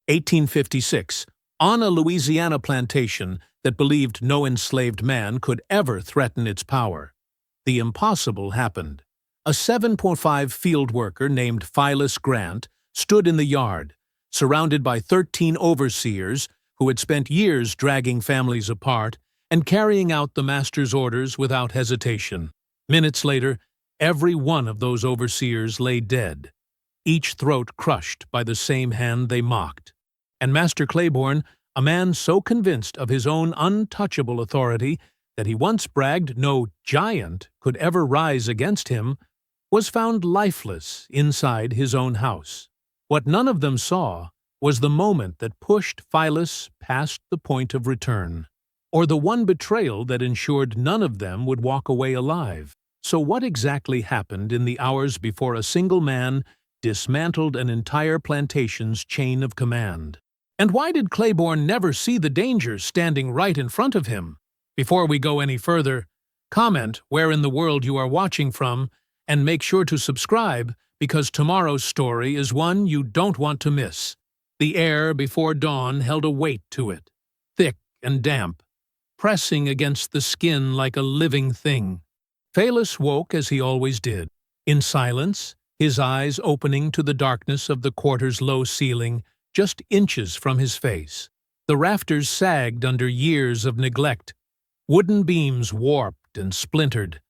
1856. On a Louisiana plantation that believed no enslaved man could ever threaten its power, the impossible happened. A 7.5 field worker named Philus Grant stood in the yard, surrounded by 13 overseers who had spent years dragging families apart and carrying out the master's orders without hesitation. Minutes later, every one of those overseers lay dead, each throat crushed by the same hand they mocked. And Master Claiborne, a man so convinced of his own untouchable authority that he once bragged no giant could ever rise against him, was found lifeless inside his own house. What none of them saw was the moment that pushed Philus past the point of return, or the one betrayal that ensured none of them would walk away alive. So what exactly happened in the hours before a single man dismantled an entire plantation's chain of command? And why did Claiborne never see the dangers standing right in front of him? Before we go any further, comment where in the world you are watching from, and make sure to subscribe because tomorrow's story is one you don't want to miss. The air before dawn held a weight to it, thick and damp, pressing against the skin like a living thing. Philus woke as he always did, in silence, his eyes opening to the darkness of the quarter's low ceiling, just inches from his face. The rafters sagged under years of neglect, wooden beams warped and splintered,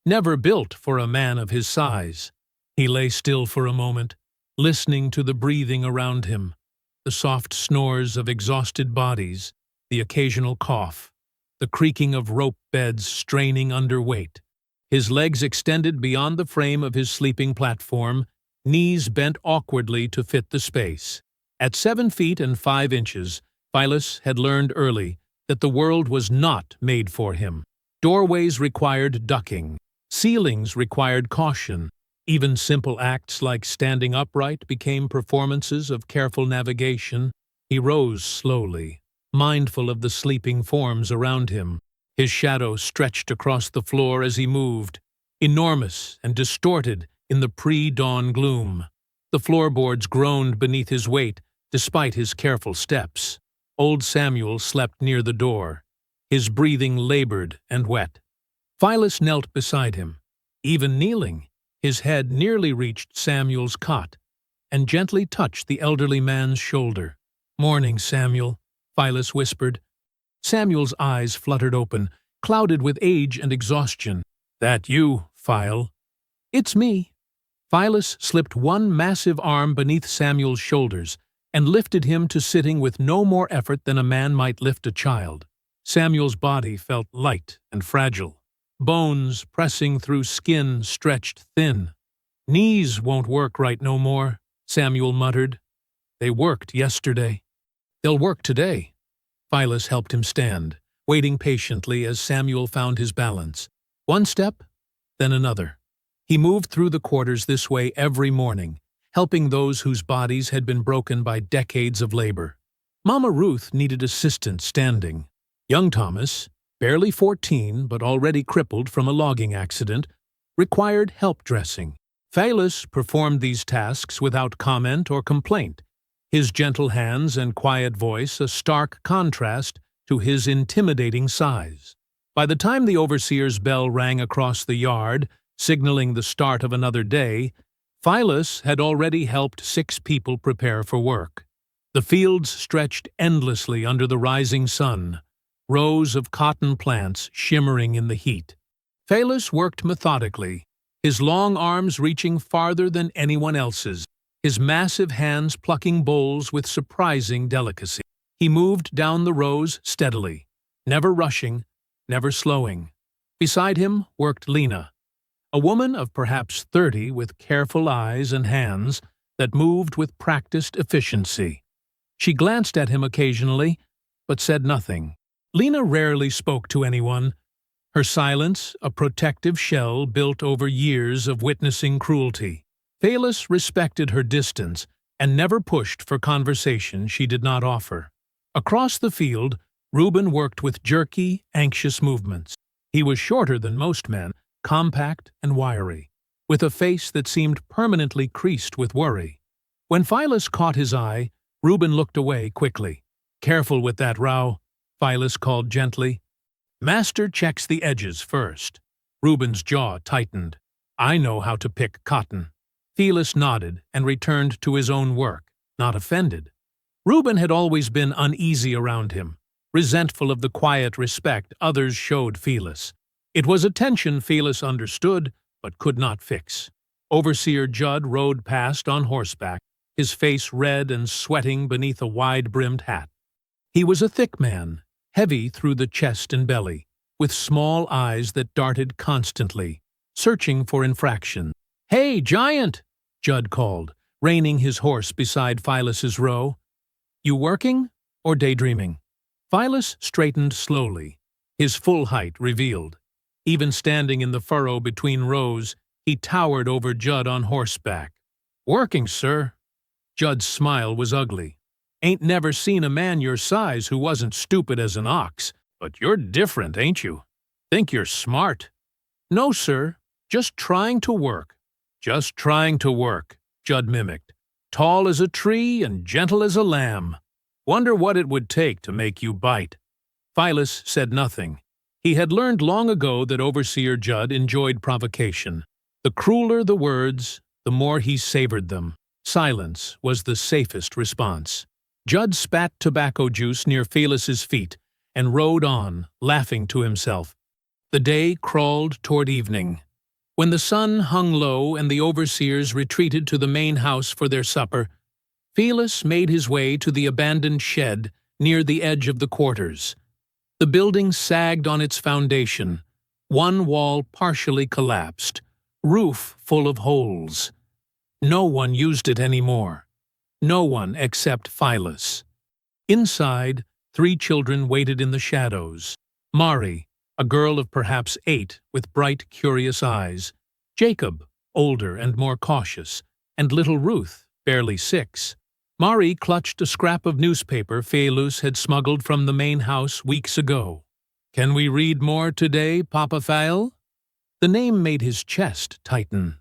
never built for a man of his size. He lay still for a moment, listening to the breathing around him, the soft snores of exhausted bodies, the occasional cough, the creaking of rope beds straining under weight. His legs extended beyond the frame of his sleeping platform, knees bent awkwardly to fit the space. At 7 feet and 5 inches, Philus had learned early that the world was not made for him. Doorways required ducking. Ceilings required caution. Even simple acts like standing upright became performances of careful navigation. He rose slowly, mindful of the sleeping forms around him. His shadow stretched across the floor as he moved, enormous and distorted in the pre-dawn gloom. The floorboards groaned beneath his weight, despite his careful steps. Old Samuel slept near the door, his breathing labored and wet. Philus knelt beside him. Even kneeling, his head nearly reached Samuel's cot, and gently touched the elderly man's shoulder. "Morning, Samuel," Philus whispered. Samuel's eyes fluttered open, clouded with age and exhaustion. "That you, Phil?" "It's me." Philus slipped one massive arm beneath Samuel's shoulders and lifted him to sitting with no more effort than a man might lift a child. Samuel's body felt light and fragile. Bones pressing through skin stretched thin. "Knees won't work right no more," Samuel muttered. "They worked yesterday. They'll work today." Philus helped him stand, waiting patiently as Samuel found his balance. One step, then another. He moved through the quarters this way every morning, helping those whose bodies had been broken by decades of labor. Mama Ruth needed assistance standing. Young Thomas, barely 14 but already crippled from a logging accident, required help dressing. Philus performed these tasks without comment or complaint, his gentle hands and quiet voice a stark contrast to his intimidating size. By the time the overseer's bell rang across the yard, signaling the start of another day, Philus had already helped 6 people prepare for work. The fields stretched endlessly under the rising sun, rows of cotton plants shimmering in the heat. Philus worked methodically, his long arms reaching farther than anyone else's, his massive hands plucking bowls with surprising delicacy. He moved down the rows steadily, never rushing, never slowing. Beside him worked Lena, a woman of perhaps 30 with careful eyes and hands that moved with practiced efficiency. She glanced at him occasionally, but said nothing. Lena rarely spoke to anyone, her silence a protective shell built over years of witnessing cruelty. Philus respected her distance and never pushed for conversation she did not offer. Across the field, Reuben worked with jerky, anxious movements. He was shorter than most men, compact and wiry, with a face that seemed permanently creased with worry. When Philus caught his eye, Reuben looked away quickly. "Careful with that row," Phyllis called gently. "Master checks the edges first." Reuben's jaw tightened. "I know how to pick cotton." Phyllis nodded and returned to his own work, not offended. Reuben had always been uneasy around him, resentful of the quiet respect others showed Phyllis. It was a tension Phyllis understood but could not fix. Overseer Judd rode past on horseback, his face red and sweating beneath a wide-brimmed hat. He was a thick man, heavy through the chest and belly, with small eyes that darted constantly, searching for infraction. "Hey, Giant!" Judd called, reining his horse beside Phyllis's row. "You working or daydreaming?" Phyllis straightened slowly, his full height revealed. Even standing in the furrow between rows, he towered over Judd on horseback. "Working, sir." Judd's smile was ugly. "Ain't never seen a man your size who wasn't stupid as an ox, but you're different, ain't you? Think you're smart." "No, sir, just trying to work." "Just trying to work," Judd mimicked. "Tall as a tree and gentle as a lamb. Wonder what it would take to make you bite." Phyllis said nothing. He had learned long ago that Overseer Judd enjoyed provocation. The crueler the words, the more he savored them. Silence was the safest response. Judd spat tobacco juice near Phyllis's feet and rode on, laughing to himself. The day crawled toward evening. When the sun hung low and the overseers retreated to the main house for their supper, Phyllis made his way to the abandoned shed near the edge of the quarters. The building sagged on its foundation, one wall partially collapsed, roof full of holes. No one used it anymore. No one except Phyllis. Inside, 3 children waited in the shadows. Mari, a girl of perhaps 8 with bright, curious eyes. Jacob, older and more cautious, and little Ruth, barely 6. Mari clutched a scrap of newspaper Phyllis had smuggled from the main house weeks ago. "Can we read more today, Papa Phil?" The name made his chest tighten.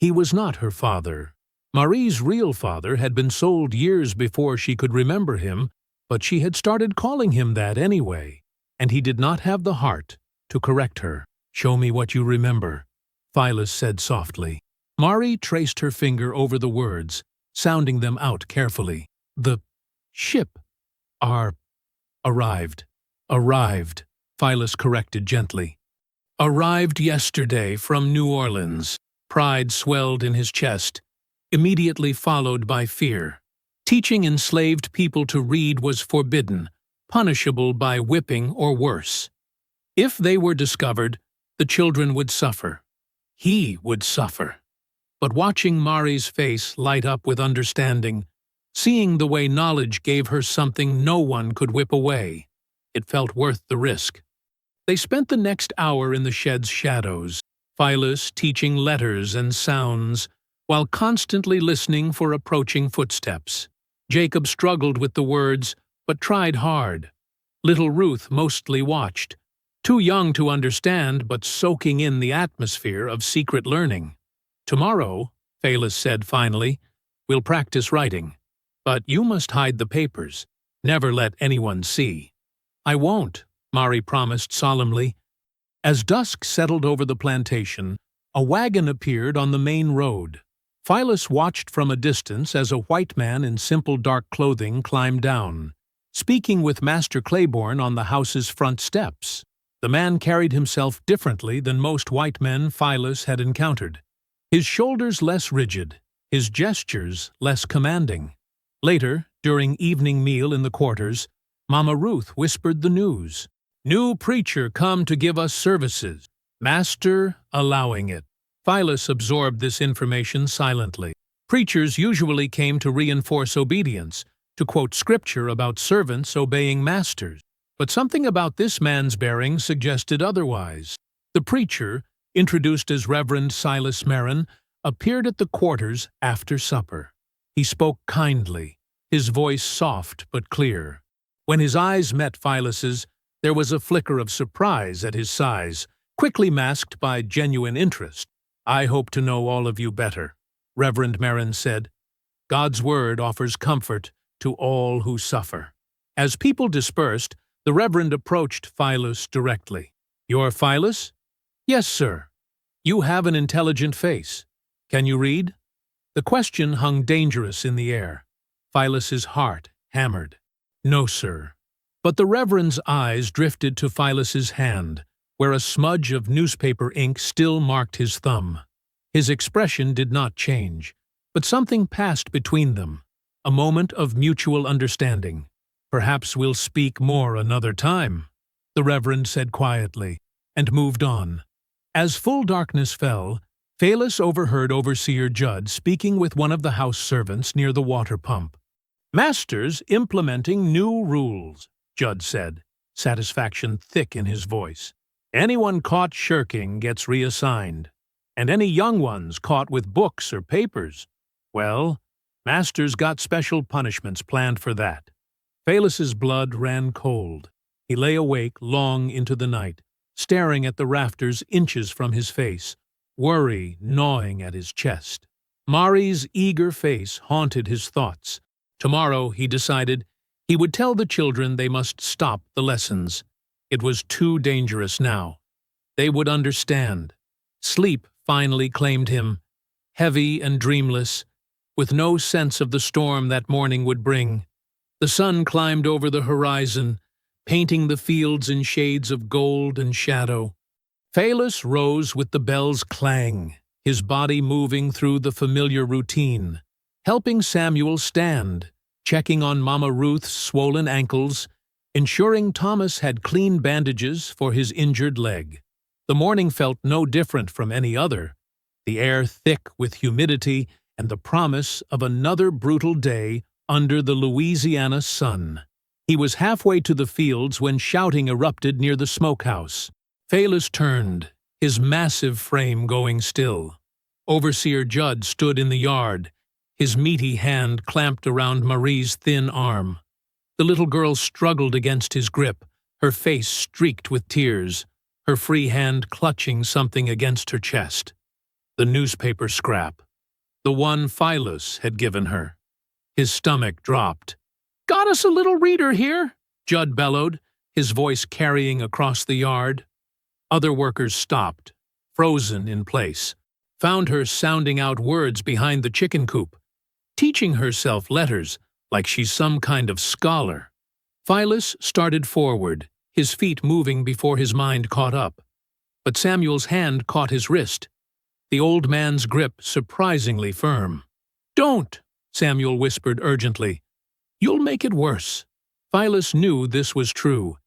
He was not her father. Marie's real father had been sold years before she could remember him, but she had started calling him that anyway, and he did not have the heart to correct her. "Show me what you remember," Phyllis said softly. Marie traced her finger over the words, sounding them out carefully. "The ship arrived," Phyllis corrected gently. "Arrived yesterday from New Orleans." Pride swelled in his chest, immediately followed by fear. Teaching enslaved people to read was forbidden, punishable by whipping or worse. If they were discovered, the children would suffer. He would suffer. But watching Mari's face light up with understanding, seeing the way knowledge gave her something no one could whip away, it felt worth the risk. They spent the next hour in the shed's shadows, Phyllis teaching letters and sounds, while constantly listening for approaching footsteps. Jacob struggled with the words, but tried hard. Little Ruth mostly watched, too young to understand but soaking in the atmosphere of secret learning. "Tomorrow," Phyllis said finally, "we'll practice writing. But you must hide the papers. Never let anyone see." "I won't," Mari promised solemnly. As dusk settled over the plantation, a wagon appeared on the main road. Phyllis watched from a distance as a white man in simple dark clothing climbed down, speaking with Master Claiborne on the house's front steps. The man carried himself differently than most white men Phyllis had encountered. His shoulders less rigid, his gestures less commanding. Later, during evening meal in the quarters, Mama Ruth whispered the news. "New preacher come to give us services. Master allowing it." Phyllis absorbed this information silently. Preachers usually came to reinforce obedience, to quote scripture about servants obeying masters. But something about this man's bearing suggested otherwise. The preacher, introduced as Reverend Silas Merrin, appeared at the quarters after supper. He spoke kindly, his voice soft but clear. When his eyes met Phyllis's, there was a flicker of surprise at his size, quickly masked by genuine interest. "I hope to know all of you better," Reverend Merrin said. "God's word offers comfort, to all who suffer. As people dispersed, the Reverend approached Philus directly. "You're Philus?" "Yes, sir." "You have an intelligent face. Can you read?" The question hung dangerous in the air. Philus's heart hammered. "No, sir." But the Reverend's eyes drifted to Philus's hand, where a smudge of newspaper ink still marked his thumb. His expression did not change, but something passed between them, a moment of mutual understanding. "Perhaps we'll speak more another time," the Reverend said quietly, and moved on. As full darkness fell, Philus overheard Overseer Judd speaking with one of the house servants near the water pump. "Master's implementing new rules," Judd said, satisfaction thick in his voice. "Anyone caught shirking gets reassigned, and any young ones caught with books or papers, well, Master's got special punishments planned for that." Philus's blood ran cold. He lay awake long into the night, staring at the rafters inches from his face, worry gnawing at his chest. Mari's eager face haunted his thoughts. Tomorrow, he decided, he would tell the children they must stop the lessons. It was too dangerous now. They would understand. Sleep finally claimed him, heavy and dreamless, with no sense of the storm that morning would bring. The sun climbed over the horizon, painting the fields in shades of gold and shadow. Philus rose with the bell's clang, his body moving through the familiar routine, helping Samuel stand, checking on Mama Ruth's swollen ankles, ensuring Thomas had clean bandages for his injured leg. The morning felt no different from any other, the air thick with humidity and the promise of another brutal day under the Louisiana sun. He was halfway to the fields when shouting erupted near the smokehouse. Philus turned, his massive frame going still. Overseer Judd stood in the yard, his meaty hand clamped around Marie's thin arm. The little girl struggled against his grip, her face streaked with tears, her free hand clutching something against her chest. The newspaper scrap, the one Philus had given her. His stomach dropped. "Got us a little reader here," Judd bellowed, his voice carrying across the yard. Other workers stopped, frozen in place, found her sounding out words behind the chicken coop, teaching herself letters like she's some kind of scholar. Philus started forward, his feet moving before his mind caught up. But Samuel's hand caught his wrist, the old man's grip surprisingly firm. "Don't," Samuel whispered urgently. "You'll make it worse." Philus knew this was true.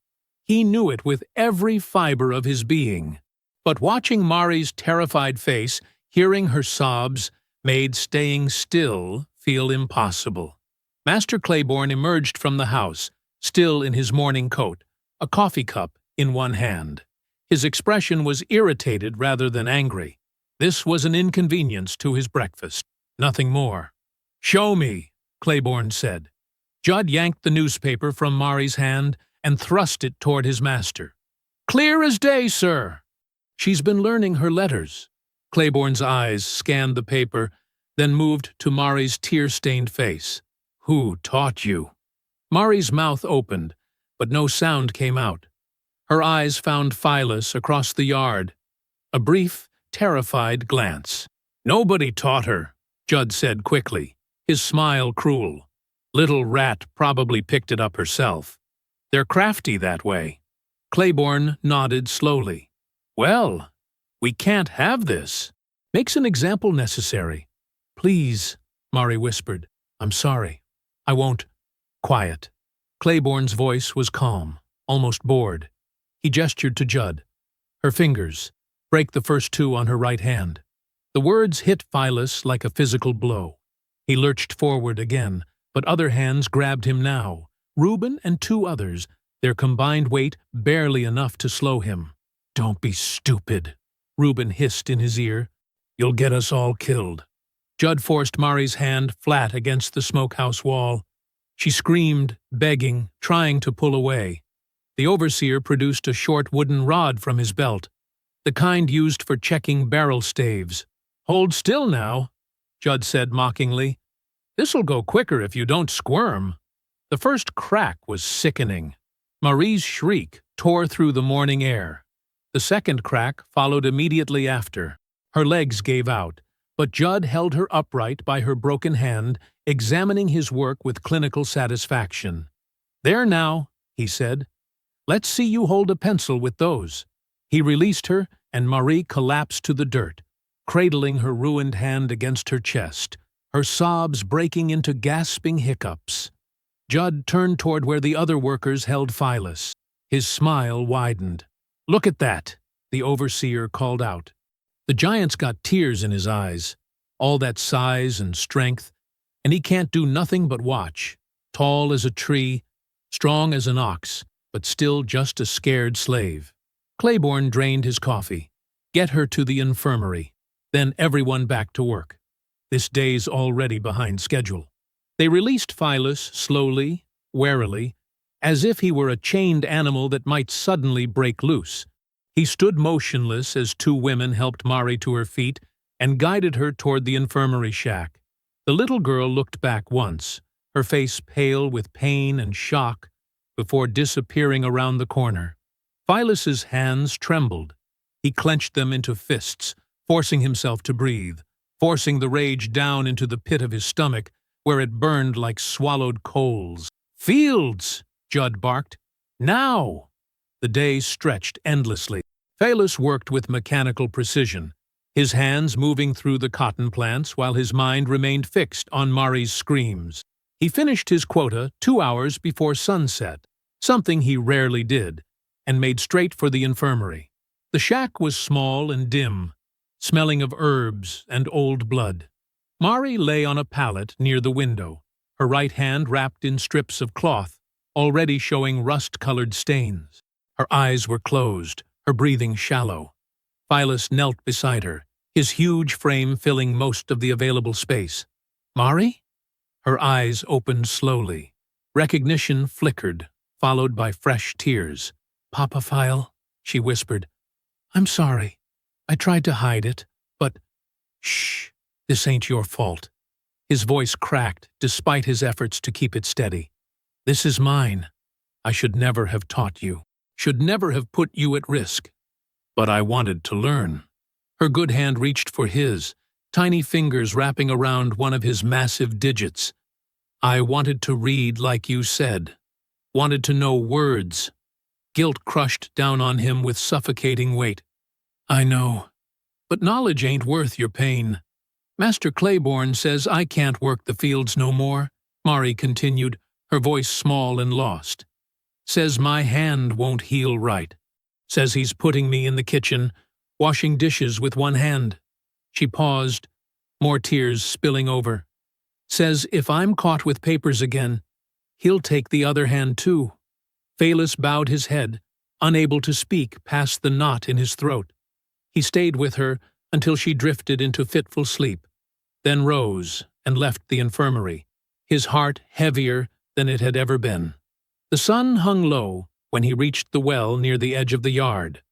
He knew it with every fiber of his being. But watching Mari's terrified face, hearing her sobs, made staying still feel impossible. Master Claiborne emerged from the house, still in his morning coat, a coffee cup in one hand. His expression was irritated rather than angry. This was an inconvenience to his breakfast, nothing more. "Show me," Claiborne said. Judd yanked the newspaper from Mari's hand and thrust it toward his master. "Clear as day, sir." "She's been learning her letters." Claiborne's eyes scanned the paper, then moved to Mari's tear-stained face. "Who taught you?" Mari's mouth opened, but no sound came out. Her eyes found Philus across the yard. A brief, terrified glance. "Nobody taught her," Judd said quickly, his smile cruel. "Little rat probably picked it up herself. They're crafty that way." Claiborne nodded slowly. "Well, we can't have this. Makes an example necessary." "Please," Mari whispered. "I'm sorry. I won't." Quiet. Claiborne's voice was calm, almost bored. He gestured to Judd. Her fingers. Break the first two on her right hand. The words hit Philus like a physical blow. He lurched forward again, but other hands grabbed him now. Reuben and two others, their combined weight barely enough to slow him. "Don't be stupid," Reuben hissed in his ear. "You'll get us all killed." Judd forced Mari's hand flat against the smokehouse wall. She screamed, begging, trying to pull away. The overseer produced a short wooden rod from his belt, the kind used for checking barrel staves. "Hold still now," Judd said mockingly. "This'll go quicker if you don't squirm." The first crack was sickening. Marie's shriek tore through the morning air. The second crack followed immediately after. Her legs gave out, but Judd held her upright by her broken hand, examining his work with clinical satisfaction. "There now," he said. "Let's see you hold a pencil with those." He released her, and Marie collapsed to the dirt, cradling her ruined hand against her chest, her sobs breaking into gasping hiccups. Judd turned toward where the other workers held Phyllis. His smile widened. "Look at that," the overseer called out. The giant's got tears in his eyes, all that size and strength, and he can't do nothing but watch, tall as a tree, strong as an ox, but still just a scared slave. Claiborne drained his coffee. "Get her to the infirmary, then everyone back to work. This day's already behind schedule." They released Phyllis slowly, warily, as if he were a chained animal that might suddenly break loose. He stood motionless as two women helped Marie to her feet and guided her toward the infirmary shack. The little girl looked back once, her face pale with pain and shock, before disappearing around the corner. Phyllis's hands trembled. He clenched them into fists, forcing himself to breathe, forcing the rage down into the pit of his stomach, where it burned like swallowed coals. "Fields!" Judd barked. "Now!" The day stretched endlessly. Phyllis worked with mechanical precision, his hands moving through the cotton plants while his mind remained fixed on Marie's screams. He finished his quota 2 hours before sunset, something he rarely did, and made straight for the infirmary. The shack was small and dim, smelling of herbs and old blood. Marie lay on a pallet near the window, her right hand wrapped in strips of cloth, already showing rust-colored stains. Her eyes were closed, her breathing shallow. Phyllis knelt beside her, his huge frame filling most of the available space. "Marie?" Her eyes opened slowly. Recognition flickered, followed by fresh tears. "Papa Phil," she whispered. "I'm sorry. I tried to hide it, but—" "Shh, this ain't your fault." His voice cracked, despite his efforts to keep it steady. "This is mine. I should never have taught you, should never have put you at risk. But I wanted to learn." Her good hand reached for his, tiny fingers wrapping around one of his massive digits. "I wanted to read like you said. Wanted to know words." Guilt crushed down on him with suffocating weight. "I know. But knowledge ain't worth your pain. Master Claiborne says I can't work the fields no more," Marie continued, her voice small and lost. "Says my hand won't heal right. Says he's putting me in the kitchen, washing dishes with one hand." She paused, more tears spilling over. "Says if I'm caught with papers again, he'll take the other hand too." Phyllis bowed his head, unable to speak past the knot in his throat. He stayed with her until she drifted into fitful sleep, then rose and left the infirmary, his heart heavier than it had ever been. The sun hung low when he reached the well near the edge of the yard.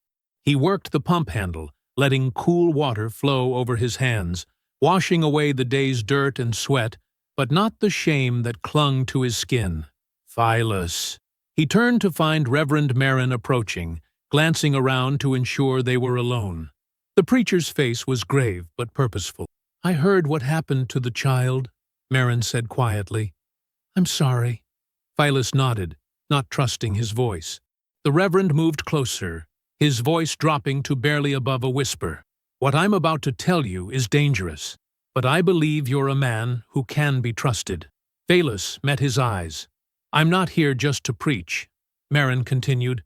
He worked the pump handle, letting cool water flow over his hands, washing away the day's dirt and sweat, but not the shame that clung to his skin. Phyllis. He turned to find Reverend Marin approaching, glancing around to ensure they were alone. The preacher's face was grave but purposeful. "I heard what happened to the child," Marin said quietly. "I'm sorry." Phyllis nodded, not trusting his voice. The Reverend moved closer, his voice dropping to barely above a whisper. "What I'm about to tell you is dangerous, but I believe you're a man who can be trusted." Phyllis met his eyes. "I'm not here just to preach," Marin continued.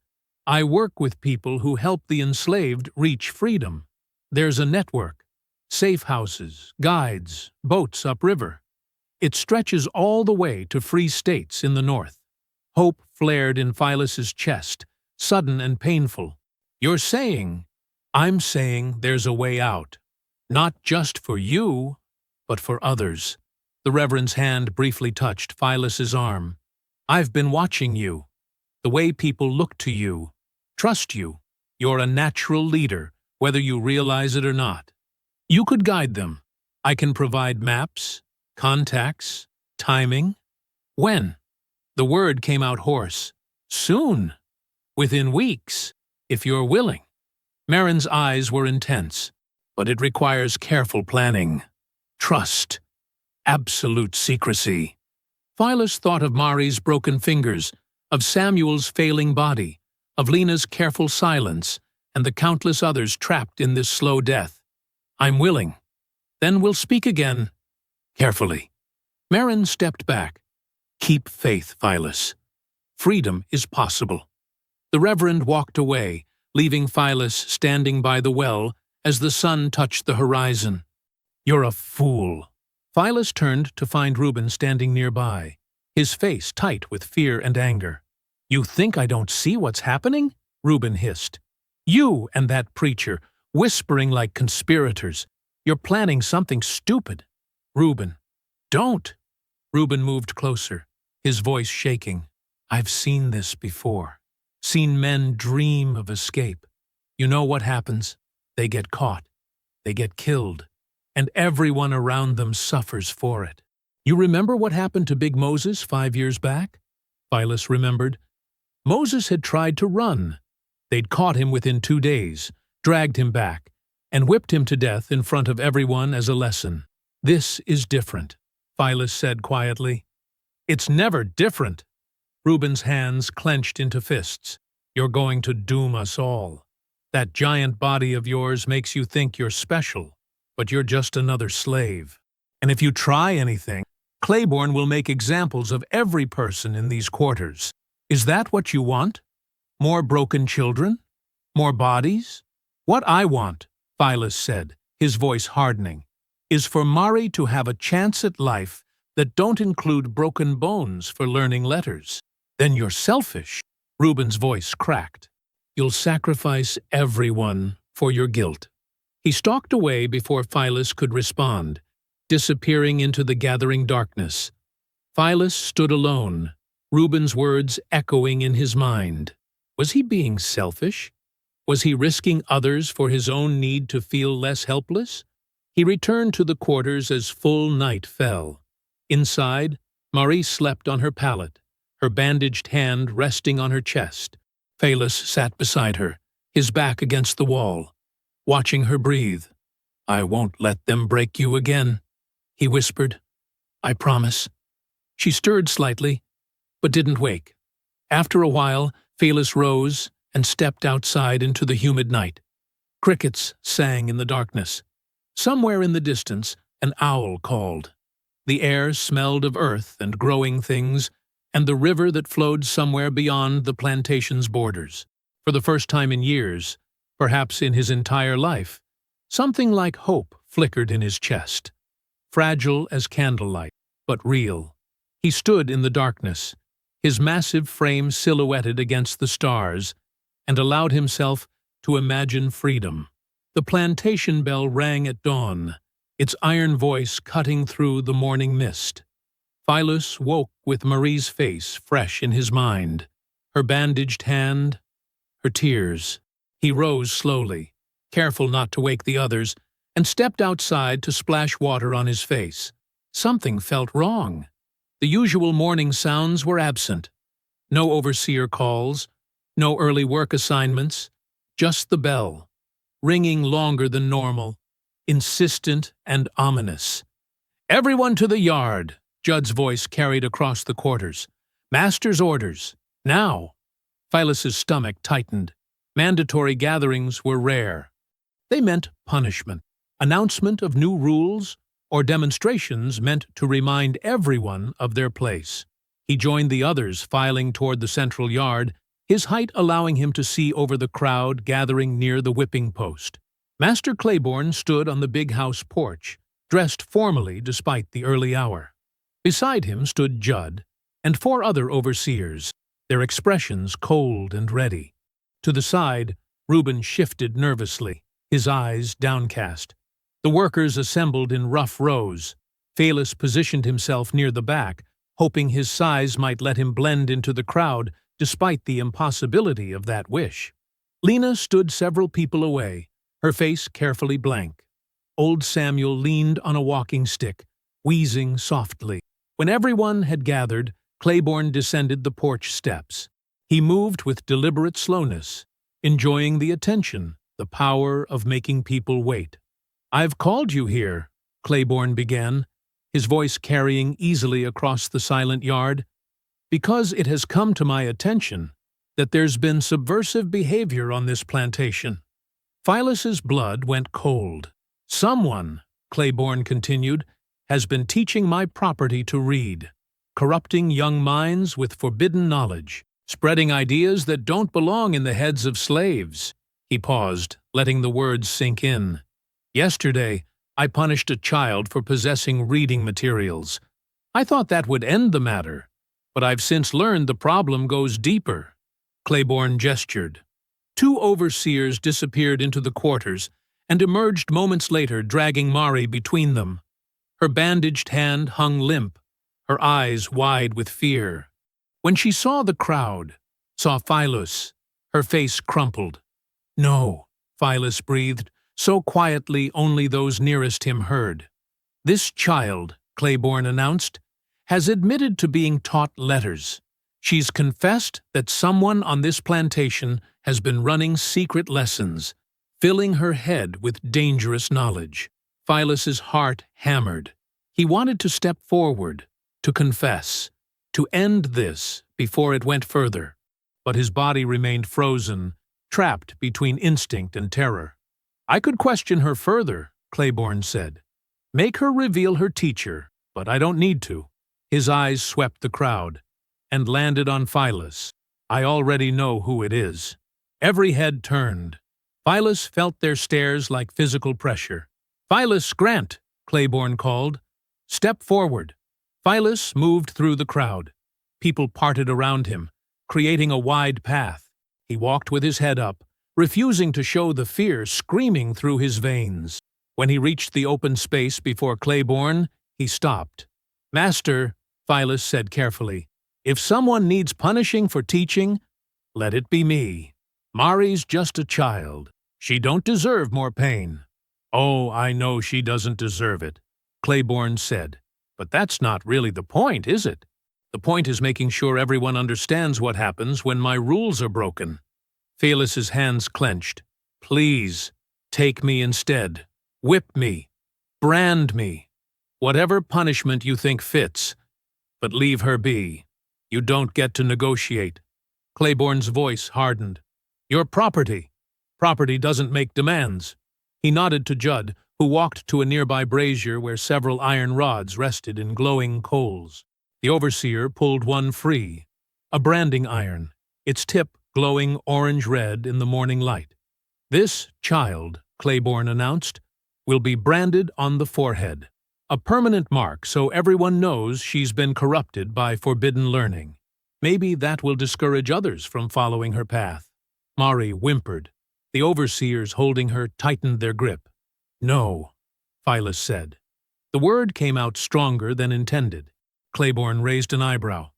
"I work with people who help the enslaved reach freedom. There's a network, safe houses, guides, boats upriver. It stretches all the way to free states in the north." Hope flared in Phyllis's chest, sudden and painful. "You're saying—" "I'm saying there's a way out. Not just for you, but for others." The Reverend's hand briefly touched Phyllis's arm. "I've been watching you. The way people look to you, trust you. You're a natural leader, whether you realize it or not. You could guide them. I can provide maps, contacts, timing. When? The word came out hoarse. Soon. Within weeks, if you're willing. Marin's eyes were intense, but it requires careful planning, trust, absolute secrecy. Phyllis thought of Mari's broken fingers, of Samuel's failing body, of Lena's careful silence, and the countless others trapped in this slow death. I'm willing. Then we'll speak again. Carefully. Marin stepped back. Keep faith, Phyllis. Freedom is possible. The Reverend walked away, leaving Phyllis standing by the well as the sun touched the horizon. You're a fool. Phyllis turned to find Reuben standing nearby, his face tight with fear and anger. You think I don't see what's happening? Reuben hissed. You and that preacher, whispering like conspirators. You're planning something stupid. Reuben, don't. Reuben moved closer, his voice shaking. I've seen this before. Seen men dream of escape. You know what happens? They get caught. They get killed. And everyone around them suffers for it. You remember what happened to Big Moses 5 years back? Phyllis remembered. Moses had tried to run. They'd caught him within 2 days, dragged him back, and whipped him to death in front of everyone as a lesson. This is different, Phyllis said quietly. It's never different. Reuben's hands clenched into fists. You're going to doom us all. That giant body of yours makes you think you're special, but you're just another slave. And if you try anything, Claiborne will make examples of every person in these quarters. Is that what you want? More broken children? More bodies? What I want, Phyllis said, his voice hardening, is for Mari to have a chance at life that don't include broken bones for learning letters. Then you're selfish. Reuben's voice cracked. You'll sacrifice everyone for your guilt. He stalked away before Phyllis could respond, disappearing into the gathering darkness. Phyllis stood alone, Reuben's words echoing in his mind. Was he being selfish? Was he risking others for his own need to feel less helpless? He returned to the quarters as full night fell. Inside, Marie slept on her pallet, her bandaged hand resting on her chest. Phyllis sat beside her, his back against the wall, watching her breathe. I won't let them break you again, he whispered. I promise. She stirred slightly, but didn't wake. After a while, Phyllis rose and stepped outside into the humid night. Crickets sang in the darkness. Somewhere in the distance, an owl called. The air smelled of earth and growing things, and the river that flowed somewhere beyond the plantation's borders. For the first time in years, perhaps in his entire life, something like hope flickered in his chest. Fragile as candlelight, but real. He stood in the darkness, his massive frame silhouetted against the stars, and allowed himself to imagine freedom. The plantation bell rang at dawn, its iron voice cutting through the morning mist. Phyllis woke with Marie's face fresh in his mind, her bandaged hand, her tears. He rose slowly, careful not to wake the others, and stepped outside to splash water on his face. Something felt wrong. The usual morning sounds were absent. No overseer calls, no early work assignments, just the bell, ringing longer than normal, insistent and ominous. Everyone to the yard, Judd's voice carried across the quarters. Master's orders, now. Phyllis's stomach tightened. Mandatory gatherings were rare. They meant punishment, announcement of new rules, or demonstrations meant to remind everyone of their place. He joined the others filing toward the central yard, his height allowing him to see over the crowd gathering near the whipping post. Master Claiborne stood on the big house porch, dressed formally despite the early hour. Beside him stood Judd and 4 other overseers, their expressions cold and ready. To the side, Reuben shifted nervously, his eyes downcast. The workers assembled in rough rows. Phyllis positioned himself near the back, hoping his size might let him blend into the crowd despite the impossibility of that wish. Lena stood several people away, her face carefully blank. Old Samuel leaned on a walking stick, wheezing softly. When everyone had gathered, Claiborne descended the porch steps. He moved with deliberate slowness, enjoying the attention, the power of making people wait. "I've called you here," Claiborne began, his voice carrying easily across the silent yard, "because it has come to my attention that there's been subversive behavior on this plantation." Phylus's blood went cold. "Someone," Claiborne continued, "has been teaching my property to read, corrupting young minds with forbidden knowledge, spreading ideas that don't belong in the heads of slaves." He paused, letting the words sink in. "Yesterday, I punished a child for possessing reading materials. I thought that would end the matter, but I've since learned the problem goes deeper." Claiborne gestured. Two overseers disappeared into the quarters and emerged moments later, dragging Mari between them. Her bandaged hand hung limp, her eyes wide with fear. When she saw the crowd, saw Phylus, her face crumpled. "No," Phylus breathed, so quietly only those nearest him heard. "This child," Claiborne announced, "has admitted to being taught letters. She's confessed that someone on this plantation has been running secret lessons, filling her head with dangerous knowledge." Phylus's heart hammered. He wanted to step forward, to confess, to end this before it went further. But his body remained frozen, trapped between instinct and terror. "I could question her further," Claiborne said. "Make her reveal her teacher, but I don't need to." His eyes swept the crowd and landed on Phylus. "I already know who it is." Every head turned. Phylus felt their stares like physical pressure. "Phylus Grant," Claiborne called. "Step forward." Phylus moved through the crowd. People parted around him, creating a wide path. He walked with his head up, refusing to show the fear screaming through his veins. When he reached the open space before Claiborne, he stopped. "Master," Phylus said carefully, "if someone needs punishing for teaching, let it be me. Mari's just a child. She don't deserve more pain." "Oh, I know she doesn't deserve it," Claiborne said. "But that's not really the point, is it? The point is making sure everyone understands what happens when my rules are broken." Phylus's hands clenched. "Please, take me instead. Whip me. Brand me. Whatever punishment you think fits. But leave her be. You don't get to negotiate." Claiborne's voice hardened. "Your property. Property doesn't make demands." He nodded to Judd, who walked to a nearby brazier where several iron rods rested in glowing coals. The overseer pulled one free, a branding iron, its tip glowing orange-red in the morning light. "This child," Claiborne announced, "will be branded on the forehead. A permanent mark so everyone knows she's been corrupted by forbidden learning. Maybe that will discourage others from following her path." Mari whimpered. The overseers holding her tightened their grip. "No," Phylus said. The word came out stronger than intended. Claiborne raised an eyebrow.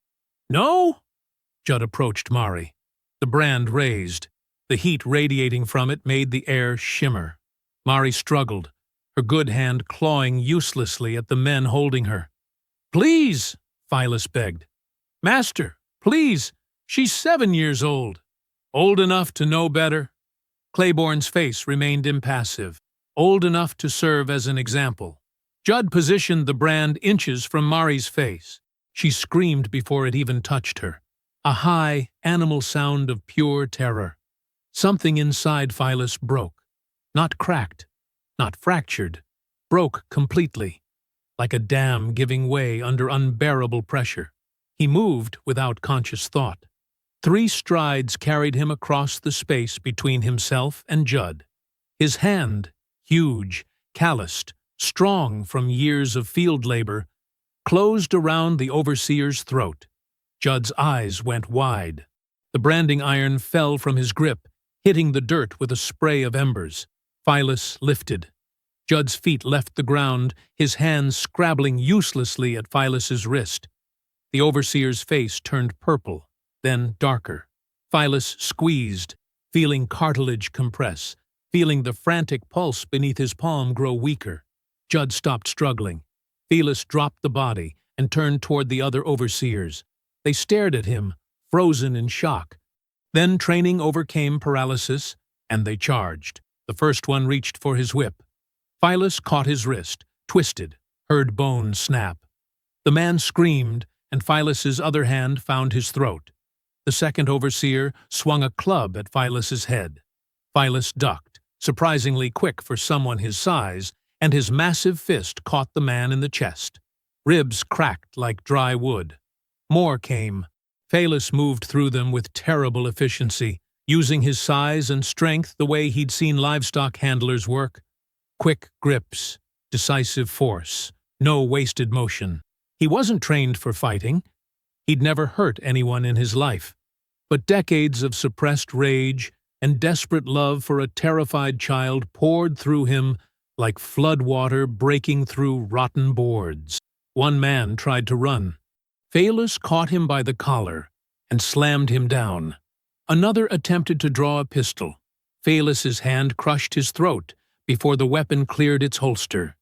"No?" Judd approached Mari. The brand raised. The heat radiating from it made the air shimmer. Mari struggled, her good hand clawing uselessly at the men holding her. "Please," Phylus begged. "Master, please, she's 7 years old." "Old enough to know better?" Claiborne's face remained impassive. "Old enough to serve as an example." Judd positioned the brand inches from Mari's face. She screamed before it even touched her. A high, animal sound of pure terror. Something inside Phylus broke. Not cracked, not fractured. Broke completely, like a dam giving way under unbearable pressure. He moved without conscious thought. 3 strides carried him across the space between himself and Judd. His hand, huge, calloused, strong from years of field labor, closed around the overseer's throat. Judd's eyes went wide. The branding iron fell from his grip, hitting the dirt with a spray of embers. Phylus lifted. Judd's feet left the ground, his hands scrabbling uselessly at Phylus's wrist. The overseer's face turned purple, then darker. Phylus squeezed, feeling cartilage compress, feeling the frantic pulse beneath his palm grow weaker. Judd stopped struggling. Phylus dropped the body and turned toward the other overseers. They stared at him, frozen in shock. Then training overcame paralysis, and they charged. The first one reached for his whip. Phyllis caught his wrist, twisted, heard bones snap. The man screamed, and Phylus's other hand found his throat. The second overseer swung a club at Phylus's head. Phylus ducked, surprisingly quick for someone his size, and his massive fist caught the man in the chest. Ribs cracked like dry wood. More came. Phyllis moved through them with terrible efficiency, using his size and strength the way he'd seen livestock handlers work. Quick grips, decisive force, no wasted motion. He wasn't trained for fighting. He'd never hurt anyone in his life. But decades of suppressed rage and desperate love for a terrified child poured through him like floodwater breaking through rotten boards. One man tried to run. Phyllis caught him by the collar and slammed him down. Another attempted to draw a pistol. Phylus's hand crushed his throat before the weapon cleared its holster.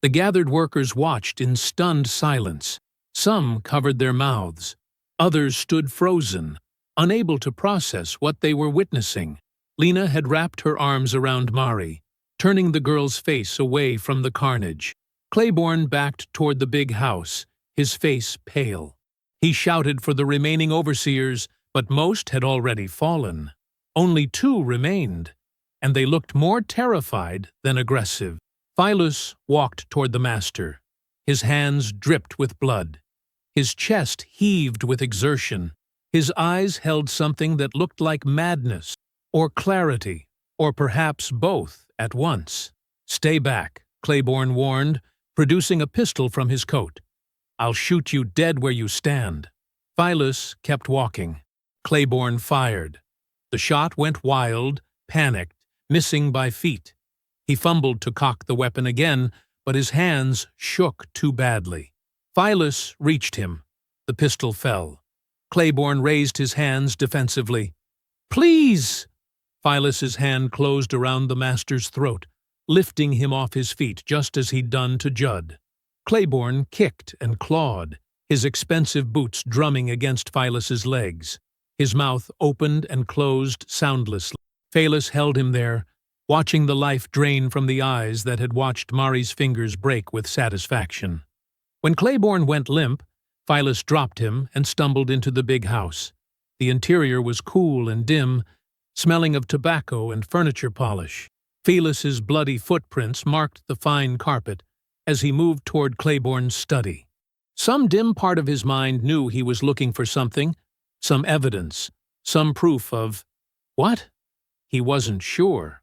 The gathered workers watched in stunned silence. Some covered their mouths. Others stood frozen, unable to process what they were witnessing. Lena had wrapped her arms around Mari, turning the girl's face away from the carnage. Claiborne backed toward the big house, his face pale. He shouted for the remaining overseers, but most had already fallen. Only 2 remained, and they looked more terrified than aggressive. Phylus walked toward the master. His hands dripped with blood. His chest heaved with exertion. His eyes held something that looked like madness, or clarity, or perhaps both at once. "Stay back," Claiborne warned, producing a pistol from his coat. "I'll shoot you dead where you stand." Phylus kept walking. Claiborne fired. The shot went wild, panicked, missing by feet. He fumbled to cock the weapon again, but his hands shook too badly. Phylus reached him. The pistol fell. Claiborne raised his hands defensively. "Please!" Phylus's hand closed around the master's throat, lifting him off his feet just as he'd done to Judd. Claiborne kicked and clawed, his expensive boots drumming against Phylus's legs. His mouth opened and closed soundlessly. Phylus held him there, watching the life drain from the eyes that had watched Mari's fingers break with satisfaction. When Claiborne went limp, Phylus dropped him and stumbled into the big house. The interior was cool and dim, smelling of tobacco and furniture polish. Phylus's bloody footprints marked the fine carpet as he moved toward Claiborne's study. Some dim part of his mind knew he was looking for something, some evidence, some proof of what? He wasn't sure.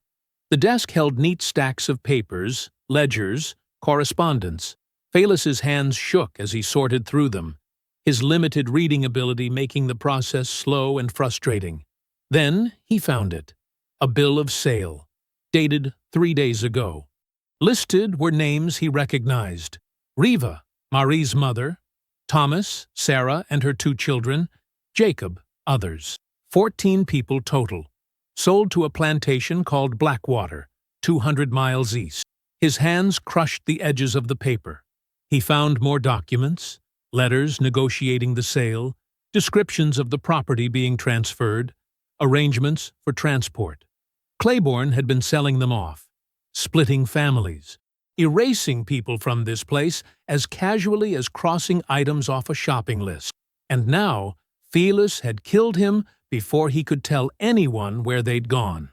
The desk held neat stacks of papers, ledgers, correspondence. Phylus's hands shook as he sorted through them, his limited reading ability making the process slow and frustrating. Then he found it. A bill of sale, dated 3 days ago. Listed were names he recognized. Riva, Mari's mother, Thomas, Sarah and her 2 children, Jacob, others. 14 people total. Sold to a plantation called Blackwater, 200 miles east. His hands crushed the edges of the paper. He found more documents, letters negotiating the sale, descriptions of the property being transferred, arrangements for transport. Claiborne had been selling them off, splitting families, erasing people from this place as casually as crossing items off a shopping list. And now, Phylus had killed him before he could tell anyone where they'd gone.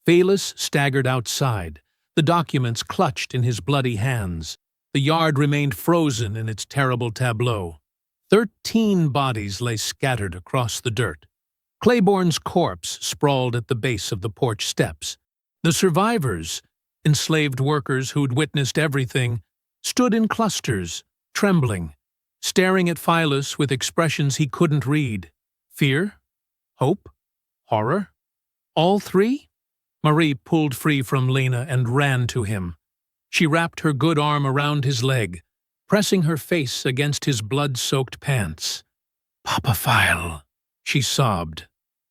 Phylus staggered outside, the documents clutched in his bloody hands. The yard remained frozen in its terrible tableau. 13 bodies lay scattered across the dirt. Claiborne's corpse sprawled at the base of the porch steps. The survivors, enslaved workers who'd witnessed everything, stood in clusters, trembling, staring at Phylus with expressions he couldn't read. Fear? Hope? Horror? All 3? Marie pulled free from Lena and ran to him. She wrapped her good arm around his leg, pressing her face against his blood-soaked pants. "Papa Phil," she sobbed.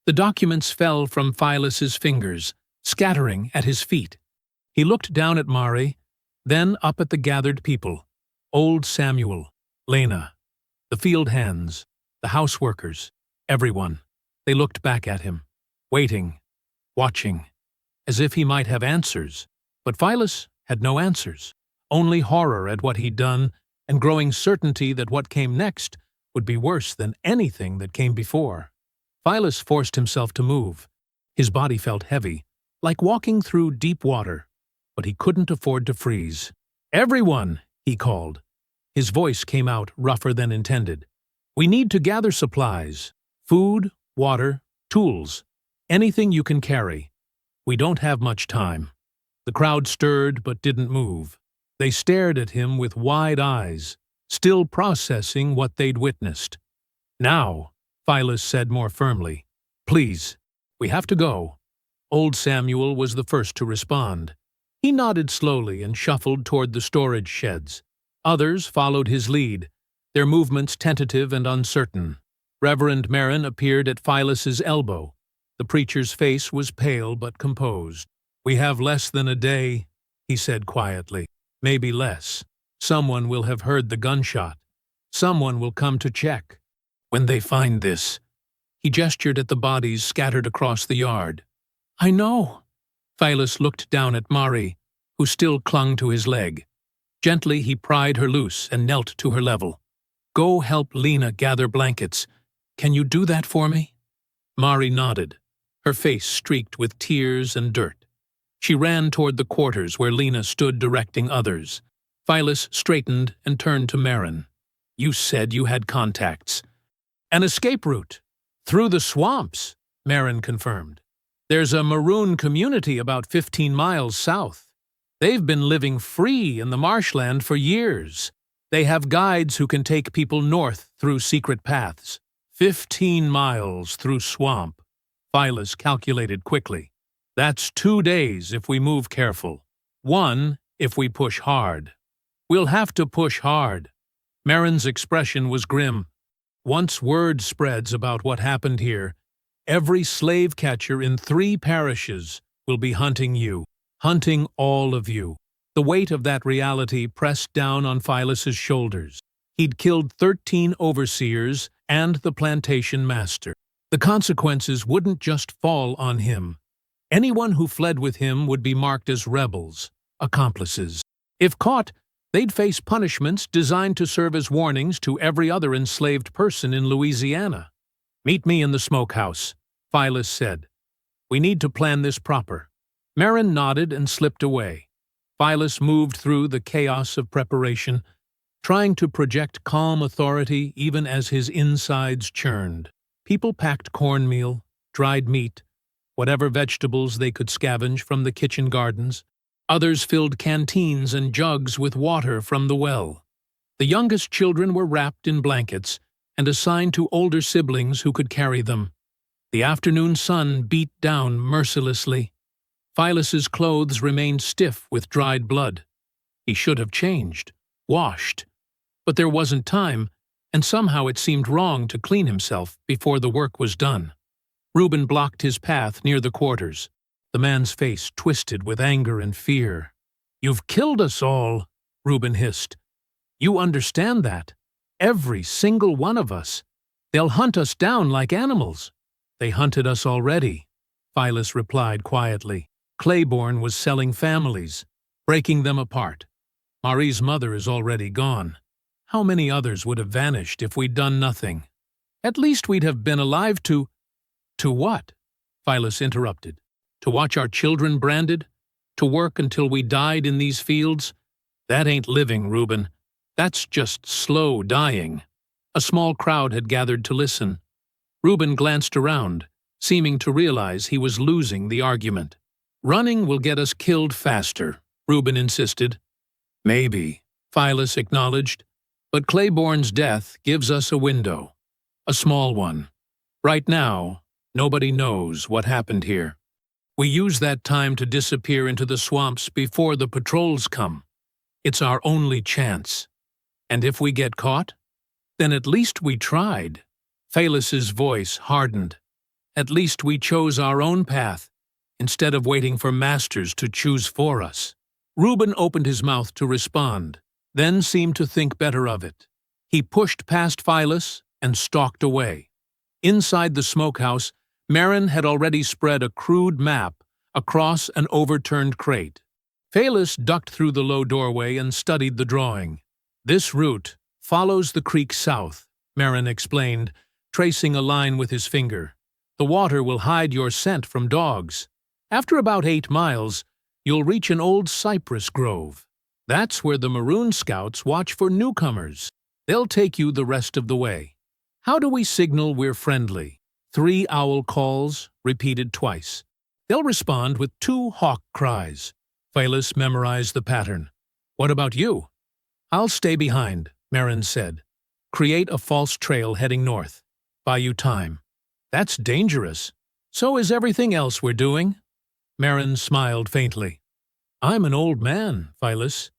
The documents fell from Phylus's fingers, scattering at his feet. He looked down at Mari, then up at the gathered people. Old Samuel, Lena, the field hands, The houseworkers, everyone. They looked back at him, waiting, watching, as if he might have answers. But Phyllis had no answers, only horror at what he'd done and growing certainty that what came next would be worse than anything that came before. Phyllis forced himself to move. His body felt heavy, like walking through deep water, but he couldn't afford to freeze. "Everyone!" he called. His voice came out rougher than intended. "We need to gather supplies. Food, water, tools. Anything you can carry. We don't have much time." The crowd stirred but didn't move. They stared at him with wide eyes, still processing what they'd witnessed. "Now," Phyllis said more firmly. "Please, we have to go." Old Samuel was the first to respond. He nodded slowly and shuffled toward the storage sheds. Others followed his lead, their movements tentative and uncertain. Reverend Merrin appeared at Phyllis's elbow. The preacher's face was pale but composed. "We have less than a day," he said quietly. "Maybe less. Someone will have heard the gunshot. Someone will come to check. When they find this..." He gestured at the bodies scattered across the yard. "I know." Phyllis looked down at Mari, who still clung to his leg. Gently he pried her loose and knelt to her level. "Go help Lena gather blankets. Can you do that for me?" Mari nodded, her face streaked with tears and dirt. She ran toward the quarters where Lena stood directing others. Phyllis straightened and turned to Merrin. "You said you had contacts." "An escape route. Through the swamps," Merrin confirmed. "There's a maroon community about 15 miles south. They've been living free in the marshland for years. They have guides who can take people north through secret paths. 15 miles through swamp." Phyllis calculated quickly. "That's 2 days if we move careful. 1 if we push hard." "We'll have to push hard." Merrin's expression was grim. "Once word spreads about what happened here, every slave catcher in 3 parishes will be hunting you, hunting all of you." The weight of that reality pressed down on Phyllis's shoulders. He'd killed 13 overseers and the plantation master. The consequences wouldn't just fall on him. Anyone who fled with him would be marked as rebels, accomplices. If caught, they'd face punishments designed to serve as warnings to every other enslaved person in Louisiana. "Meet me in the smokehouse," Phyllis said. "We need to plan this proper." Merrin nodded and slipped away. Phyllis moved through the chaos of preparation, trying to project calm authority even as his insides churned. People packed cornmeal, dried meat, whatever vegetables they could scavenge from the kitchen gardens. Others filled canteens and jugs with water from the well. The youngest children were wrapped in blankets and assigned to older siblings who could carry them. The afternoon sun beat down mercilessly. Phyllis's clothes remained stiff with dried blood. He should have changed, washed. But there wasn't time, and somehow it seemed wrong to clean himself before the work was done. Reuben blocked his path near the quarters. The man's face twisted with anger and fear. "You've killed us all," Reuben hissed. "You understand that? Every single one of us. They'll hunt us down like animals." "They hunted us already," Phyllis replied quietly. "Claiborne was selling families, breaking them apart. Marie's mother is already gone. How many others would have vanished if we'd done nothing? At least we'd have been alive to—" "To what?" Phyllis interrupted. "To watch our children branded? To work until we died in these fields? That ain't living, Reuben. That's just slow dying." A small crowd had gathered to listen. Reuben glanced around, seeming to realize he was losing the argument. "Running will get us killed faster," Reuben insisted. "Maybe," Phyllis acknowledged, "but Claiborne's death gives us a window. A small one. Right now, nobody knows what happened here. We use that time to disappear into the swamps before the patrols come. It's our only chance. And if we get caught, then at least we tried." Phyllis's voice hardened. "At least we chose our own path, instead of waiting for masters to choose for us." Reuben opened his mouth to respond, then seemed to think better of it. He pushed past Phyllis and stalked away. Inside the smokehouse, Marin had already spread a crude map across an overturned crate. Phelis ducked through the low doorway and studied the drawing. "This route follows the creek south," Marin explained, tracing a line with his finger. "The water will hide your scent from dogs. After about 8 miles, you'll reach an old cypress grove. That's where the Maroon Scouts watch for newcomers. They'll take you the rest of the way." "How do we signal we're friendly?" 3 owl calls, repeated twice. "They'll respond with 2 hawk cries." Phelis memorized the pattern. "What about you?" "I'll stay behind," Marin said. "Create a false trail heading north. Buy you time." "That's dangerous. So is everything else we're doing." Marin smiled faintly. "I'm an old man, Phelis.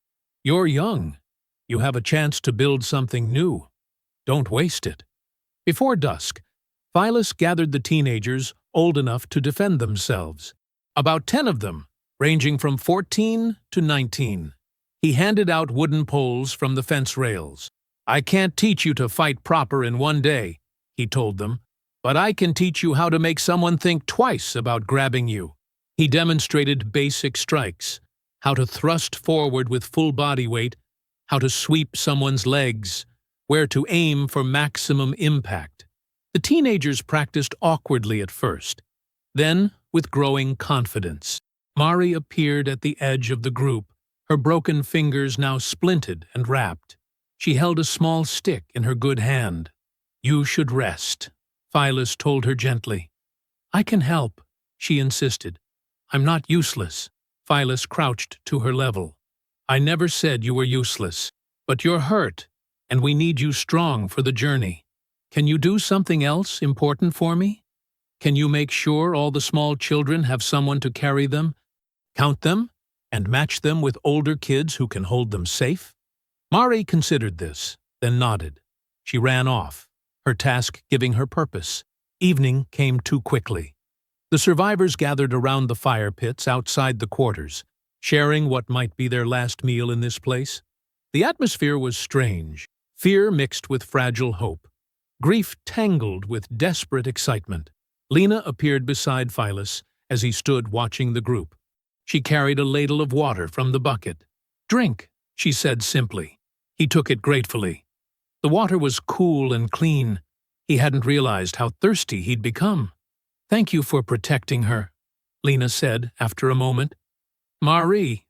You're young. You have a chance to build something new. Don't waste it." Before dusk, Phelis gathered the teenagers old enough to defend themselves. About 10 of them, ranging from 14 to 19. He handed out wooden poles from the fence rails. "I can't teach you to fight proper in one day," he told them, "but I can teach you how to make someone think twice about grabbing you." He demonstrated basic strikes, how to thrust forward with full body weight, how to sweep someone's legs, where to aim for maximum impact. The teenagers practiced awkwardly at first, then with growing confidence. Mari appeared at the edge of the group, her broken fingers now splinted and wrapped. She held a small stick in her good hand. "You should rest," Phelis told her gently. "I can help," she insisted. "I'm not useless." Phelis crouched to her level. "I never said you were useless, but you're hurt, and we need you strong for the journey. Can you do something else important for me? Can you make sure all the small children have someone to carry them, count them, and match them with older kids who can hold them safe?" Mari considered this, then nodded. She ran off, her task giving her purpose. Evening came too quickly. The survivors gathered around the fire pits outside the quarters, sharing what might be their last meal in this place. The atmosphere was strange, fear mixed with fragile hope, grief tangled with desperate excitement. Lena appeared beside Phelis as he stood watching the group. She carried a ladle of water from the bucket. "Drink," she said simply. He took it gratefully. The water was cool and clean. He hadn't realized how thirsty he'd become. "Thank you for protecting her," Lena said after a moment. "Mari,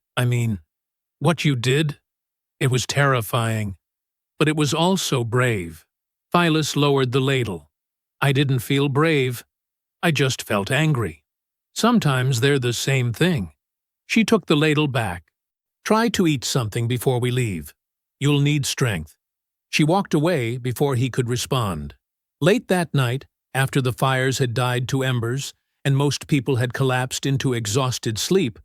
what you did, it was terrifying, but it was also brave." Phelis lowered the ladle. "I didn't feel brave. I just felt angry. Sometimes they're the same thing." She took the ladle back. "Try to eat something before we leave. You'll need strength." She walked away before he could respond. Late that night, after the fires had died to embers and most people had collapsed into exhausted sleep,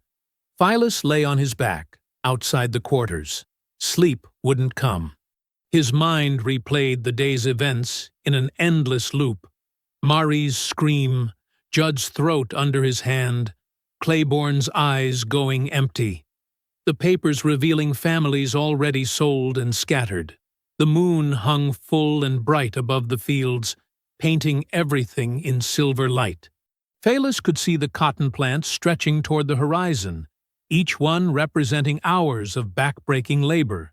Phelis lay on his back, outside the quarters. Sleep wouldn't come. His mind replayed the day's events in an endless loop. Mari's scream, Judd's throat under his hand, Claiborne's eyes going empty. The papers revealing families already sold and scattered. The moon hung full and bright above the fields, painting everything in silver light. Phelis could see the cotton plants stretching toward the horizon, each one representing hours of back-breaking labor,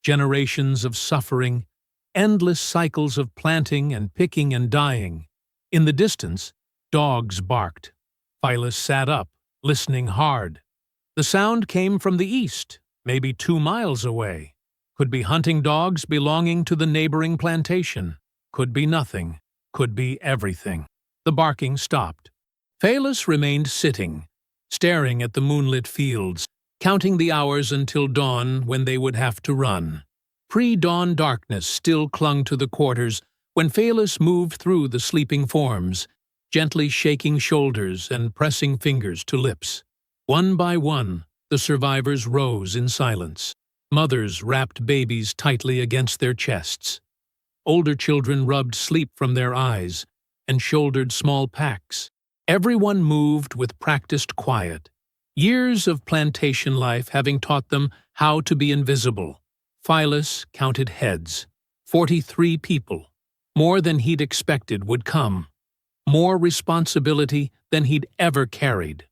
generations of suffering, endless cycles of planting and picking and dying. In the distance, dogs barked. Phelis sat up, listening hard. The sound came from the east, maybe 2 miles away. Could be hunting dogs belonging to the neighboring plantation. Could be nothing. Could be everything. The barking stopped. Phelis remained sitting, staring at the moonlit fields, counting the hours until dawn when they would have to run. Pre-dawn darkness still clung to the quarters when Phelis moved through the sleeping forms, gently shaking shoulders and pressing fingers to lips. One by one, the survivors rose in silence. Mothers wrapped babies tightly against their chests. Older children rubbed sleep from their eyes and shouldered small packs. Everyone moved with practiced quiet, years of plantation life having taught them how to be invisible. Phelis counted heads. 43 people. More than he'd expected would come. More responsibility than he'd ever carried.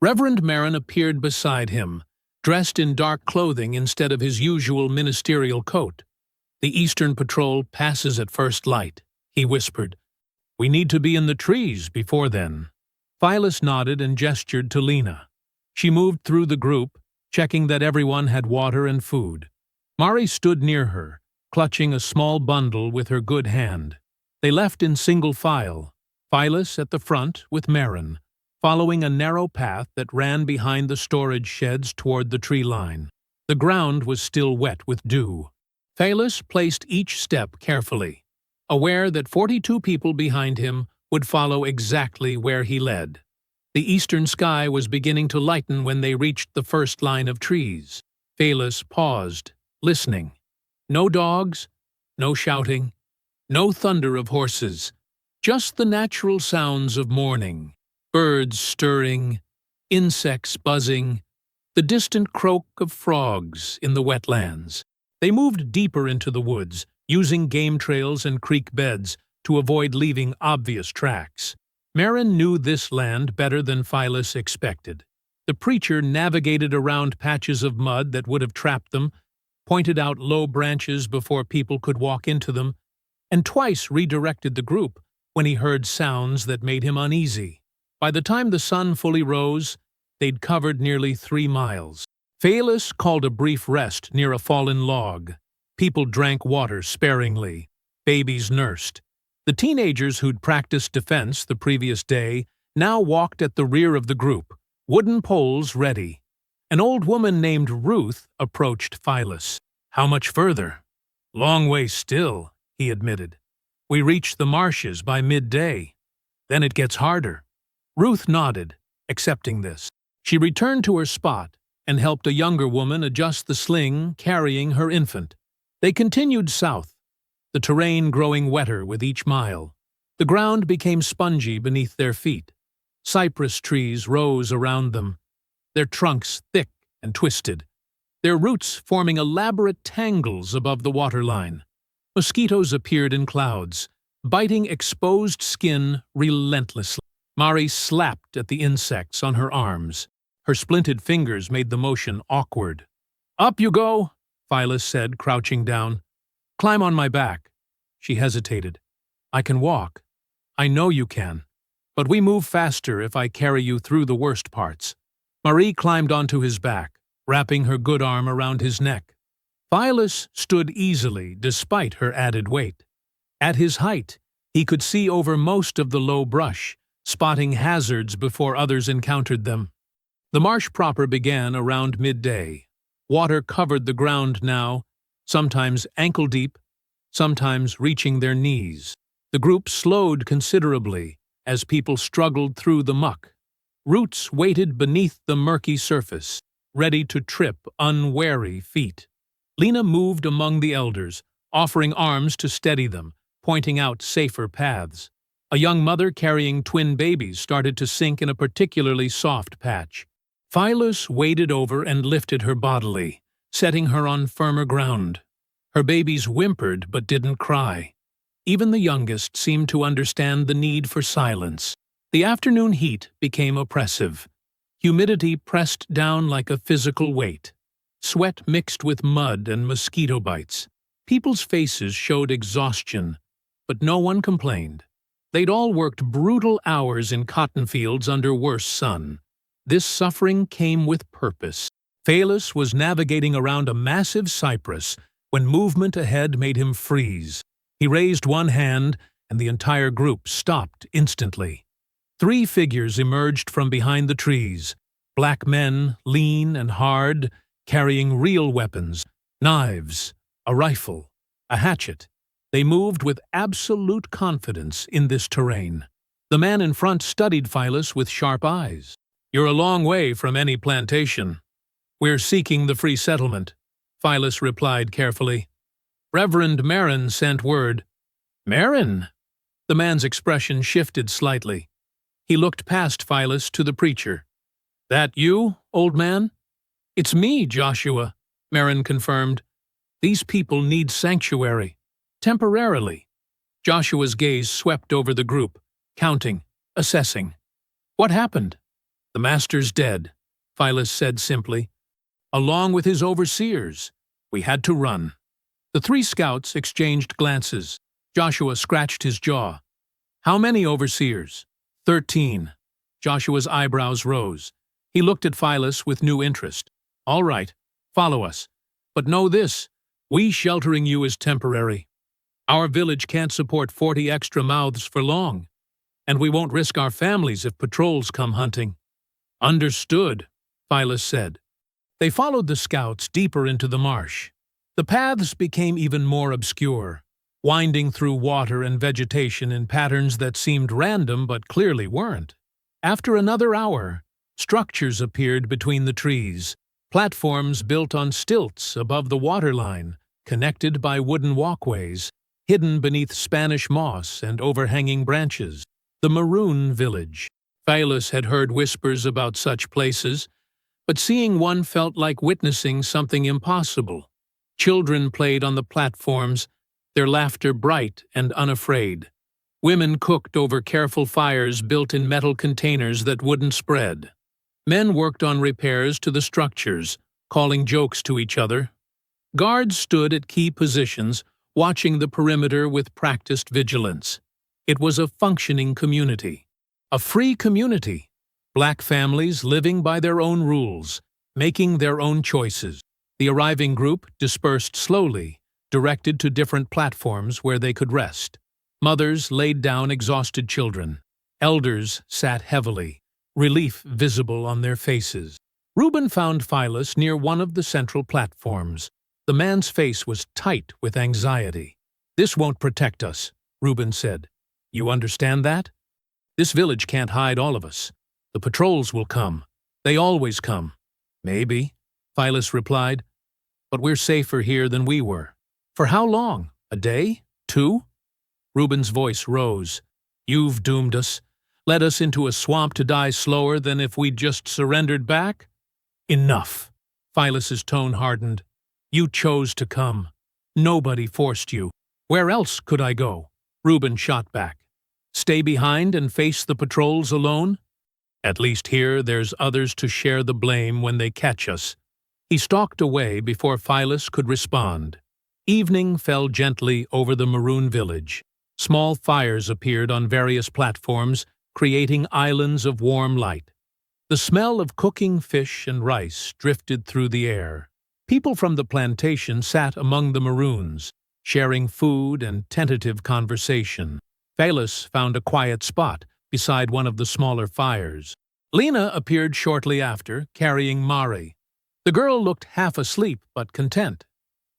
Reverend Marin appeared beside him, dressed in dark clothing instead of his usual ministerial coat. "The Eastern Patrol passes at first light," he whispered. "We need to be in the trees before then." Phyllis nodded and gestured to Lena. She moved through the group, checking that everyone had water and food. Mari stood near her, clutching a small bundle with her good hand. They left in single file, Phyllis at the front with Marin, following a narrow path that ran behind the storage sheds toward the tree line. The ground was still wet with dew. Phyllis placed each step carefully, aware that 42 people behind him would follow exactly where he led. The eastern sky was beginning to lighten when they reached the first line of trees. Phyllis paused, listening. No dogs, no shouting, no thunder of horses, just the natural sounds of morning. Birds stirring, insects buzzing, the distant croak of frogs in the wetlands. They moved deeper into the woods, using game trails and creek beds to avoid leaving obvious tracks. Marin knew this land better than Phyllis expected. The preacher navigated around patches of mud that would have trapped them, pointed out low branches before people could walk into them, and twice redirected the group when he heard sounds that made him uneasy. By the time the sun fully rose, they'd covered nearly 3 miles. Phyllis called a brief rest near a fallen log. People drank water sparingly. Babies nursed. The teenagers who'd practiced defense the previous day now walked at the rear of the group, wooden poles ready. An old woman named Ruth approached Phyllis. "How much further?" "Long way still," he admitted. "We reach the marshes by midday. Then it gets harder." Ruth nodded, accepting this. She returned to her spot and helped a younger woman adjust the sling carrying her infant. They continued south, the terrain growing wetter with each mile. The ground became spongy beneath their feet. Cypress trees rose around them, their trunks thick and twisted, their roots forming elaborate tangles above the waterline. Mosquitoes appeared in clouds, biting exposed skin relentlessly. Mari slapped at the insects on her arms. Her splinted fingers made the motion awkward. "Up you go," Phyllis said, crouching down. "Climb on my back." She hesitated. "I can walk. I know you can. But we move faster if I carry you through the worst parts." Marie climbed onto his back, wrapping her good arm around his neck. Phyllis stood easily despite her added weight. At his height, he could see over most of the low brush, spotting hazards before others encountered them. The marsh proper began around midday. Water covered the ground now, sometimes ankle-deep, sometimes reaching their knees. The group slowed considerably as people struggled through the muck. Roots waited beneath the murky surface, ready to trip unwary feet. Lena moved among the elders, offering arms to steady them, pointing out safer paths. A young mother carrying twin babies started to sink in a particularly soft patch. Phyllis waded over and lifted her bodily, setting her on firmer ground. Her babies whimpered but didn't cry. Even the youngest seemed to understand the need for silence. The afternoon heat became oppressive. Humidity pressed down like a physical weight. Sweat mixed with mud and mosquito bites. People's faces showed exhaustion, but no one complained. They'd all worked brutal hours in cotton fields under worse sun. This suffering came with purpose. Phyllis was navigating around a massive cypress when movement ahead made him freeze. He raised one hand, and the entire group stopped instantly. 3 figures emerged from behind the trees. Black men, lean and hard, carrying real weapons, knives, a rifle, a hatchet. They moved with absolute confidence in this terrain. The man in front studied Phyllis with sharp eyes. "You're a long way from any plantation." "We're seeking the free settlement," Phyllis replied carefully. "Reverend Marin sent word." "Marin?" The man's expression shifted slightly. He looked past Phyllis to the preacher. "That you, old man?" "It's me, Joshua," Marin confirmed. "These people need sanctuary. Temporarily. Joshua's gaze swept over the group, counting, assessing. What happened? The master's dead, Phyllis said simply. Along with his overseers. We had to run. The three scouts exchanged glances. Joshua scratched his jaw. How many overseers? 13. Joshua's eyebrows rose. He looked at Phyllis with new interest. All right, follow us. But know this, we sheltering you is temporary. Our village can't support 40 extra mouths for long, and we won't risk our families if patrols come hunting. Understood, Phyllis said. They followed the scouts deeper into the marsh. The paths became even more obscure, winding through water and vegetation in patterns that seemed random but clearly weren't. After another hour, structures appeared between the trees, platforms built on stilts above the waterline, connected by wooden walkways, hidden beneath Spanish moss and overhanging branches. The Maroon Village. Phyllis had heard whispers about such places, but seeing one felt like witnessing something impossible. Children played on the platforms, their laughter bright and unafraid. Women cooked over careful fires built in metal containers that wouldn't spread. Men worked on repairs to the structures, calling jokes to each other. Guards stood at key positions, watching the perimeter with practiced vigilance. It was a functioning community. A free community. Black families living by their own rules, making their own choices. The arriving group dispersed slowly, directed to different platforms where they could rest. Mothers laid down exhausted children. Elders sat heavily, relief visible on their faces. Reuben found Phyllis near one of the central platforms. The man's face was tight with anxiety. This won't protect us, Reuben said. You understand that? This village can't hide all of us. The patrols will come. They always come. Maybe, Phyllis replied. But we're safer here than we were. For how long? A day? 2? Reuben's voice rose. You've doomed us. Led us into a swamp to die slower than if we'd just surrendered back? Enough. Phyllis's tone hardened. You chose to come. Nobody forced you. Where else could I go? Reuben shot back. Stay behind and face the patrols alone? At least here there's others to share the blame when they catch us. He stalked away before Phyllis could respond. Evening fell gently over the Maroon Village. Small fires appeared on various platforms, creating islands of warm light. The smell of cooking fish and rice drifted through the air. People from the plantation sat among the Maroons, sharing food and tentative conversation. Phyllis found a quiet spot beside one of the smaller fires. Lena appeared shortly after, carrying Mari. The girl looked half asleep but content.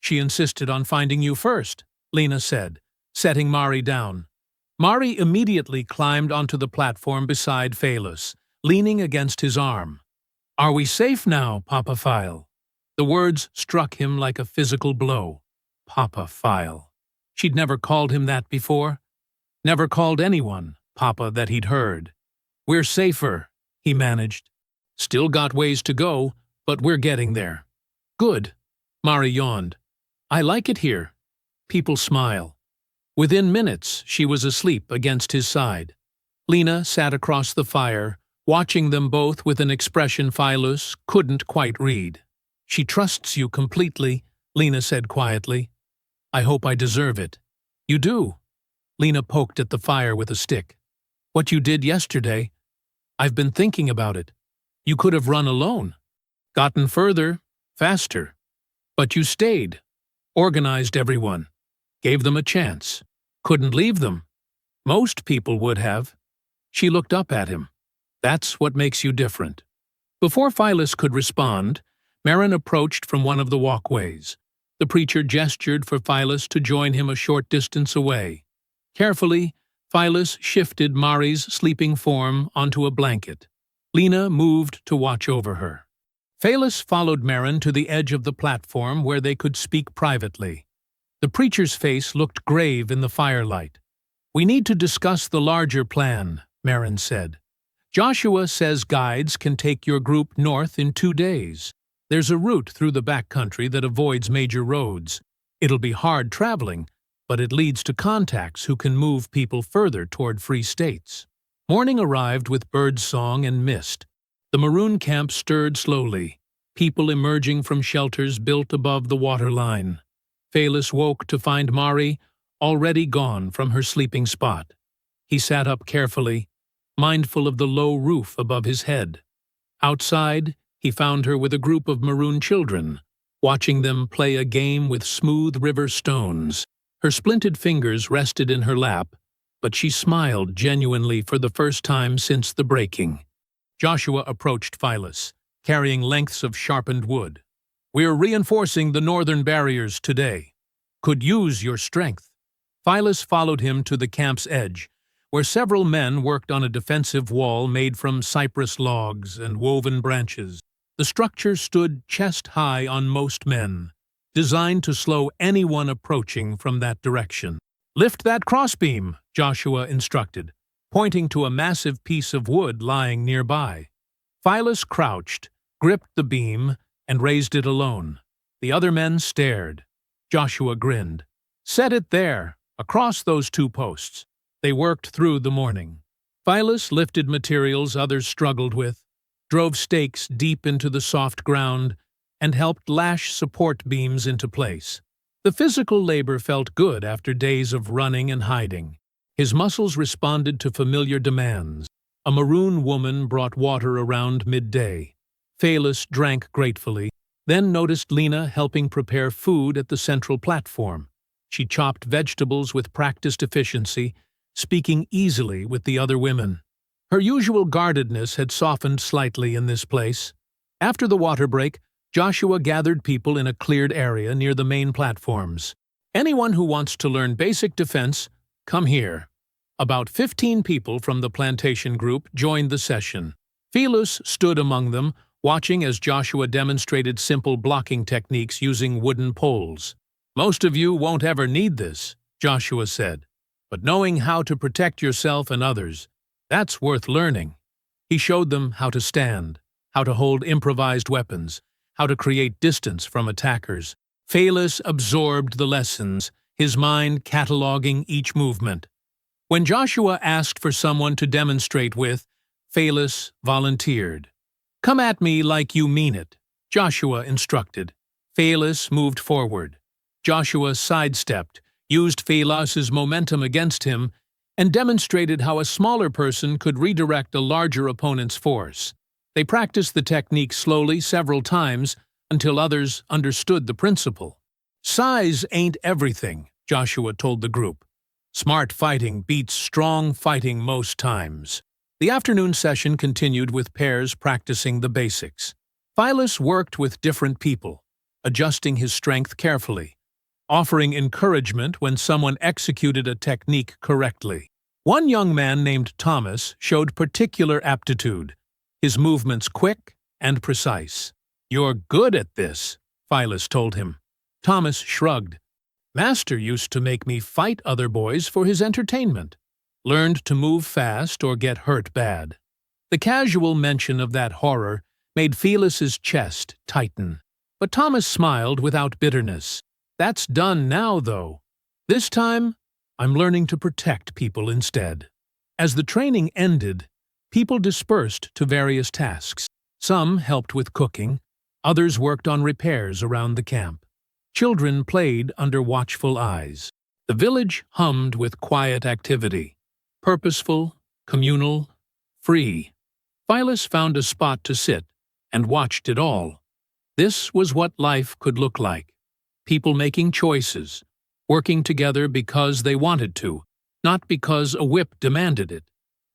She insisted on finding you first, Lena said, setting Mari down. Mari immediately climbed onto the platform beside Phyllis, leaning against his arm. Are we safe now, Papa Phile? The words struck him like a physical blow. Papa Phile. She'd never called him that before. Never called anyone Papa that he'd heard. We're safer, he managed. Still got ways to go, but we're getting there. Good. Mari yawned. I like it here. People smile. Within minutes, she was asleep against his side. Lena sat across the fire, watching them both with an expression Phyllis couldn't quite read. She trusts you completely, Lena said quietly. I hope I deserve it. You do. Lena poked at the fire with a stick. What you did yesterday, I've been thinking about it. You could have run alone. Gotten further, faster. But you stayed. Organized everyone. Gave them a chance. Couldn't leave them. Most people would have. She looked up at him. That's what makes you different. Before Phyllis could respond, Marin approached from one of the walkways. The preacher gestured for Phyllis to join him a short distance away. Carefully, Phyllis shifted Mari's sleeping form onto a blanket. Lena moved to watch over her. Phyllis followed Marin to the edge of the platform where they could speak privately. The preacher's face looked grave in the firelight. We need to discuss the larger plan, Marin said. Joshua says guides can take your group north in 2 days. There's a route through the backcountry that avoids major roads. It'll be hard traveling, but it leads to contacts who can move people further toward free states. Morning arrived with birdsong and mist. The Maroon camp stirred slowly, people emerging from shelters built above the waterline. Phelis woke to find Mari already gone from her sleeping spot. He sat up carefully, mindful of the low roof above his head. Outside, he found her with a group of Maroon children, watching them play a game with smooth river stones. Her splinted fingers rested in her lap, but she smiled genuinely for the first time since the breaking. Joshua approached Phylis, carrying lengths of sharpened wood. "We're reinforcing the northern barriers today. Could use your strength." Phylis followed him to the camp's edge, where several men worked on a defensive wall made from cypress logs and woven branches. The structure stood chest-high on most men, designed to slow anyone approaching from that direction. "Lift that crossbeam," Joshua instructed, pointing to a massive piece of wood lying nearby. Phylis crouched, gripped the beam, and raised it alone. The other men stared. Joshua grinned. "Set it there, across those two posts." They worked through the morning. Phylis lifted materials others struggled with, drove stakes deep into the soft ground, and helped lash support beams into place. The physical labor felt good after days of running and hiding. His muscles responded to familiar demands. A Maroon woman brought water around midday. Phelis drank gratefully, then noticed Lena helping prepare food at the central platform. She chopped vegetables with practiced efficiency, speaking easily with the other women. Her usual guardedness had softened slightly in this place. After the water break, Joshua gathered people in a cleared area near the main platforms. "Anyone who wants to learn basic defense, come here." About 15 people from the plantation group joined the session. Phelis stood among them, watching as Joshua demonstrated simple blocking techniques using wooden poles. "Most of you won't ever need this," Joshua said, "but knowing how to protect yourself and others, that's worth learning." He showed them how to stand, how to hold improvised weapons, how to create distance from attackers. Phelis absorbed the lessons, his mind cataloging each movement. When Joshua asked for someone to demonstrate with, Phelis volunteered. "Come at me like you mean it," Joshua instructed. Phelis moved forward. Joshua sidestepped, used Phelis's momentum against him, and demonstrated how a smaller person could redirect a larger opponent's force. They practiced the technique slowly several times until others understood the principle. "Size ain't everything," Joshua told the group. "Smart fighting beats strong fighting most times." The afternoon session continued with pairs practicing the basics. Phylis worked with different people, adjusting his strength carefully, offering encouragement when someone executed a technique correctly. One young man named Thomas showed particular aptitude, his movements quick and precise. "You're good at this," Phylis told him. Thomas shrugged. "Master used to make me fight other boys for his entertainment. Learned to move fast or get hurt bad." The casual mention of that horror made Phelis's chest tighten. But Thomas smiled without bitterness. "That's done now, though. This time, I'm learning to protect people instead." As the training ended, people dispersed to various tasks. Some helped with cooking, others worked on repairs around the camp. Children played under watchful eyes. The village hummed with quiet activity. Purposeful, communal, free. Phylis found a spot to sit and watched it all. This was what life could look like. People making choices, working together because they wanted to, not because a whip demanded it.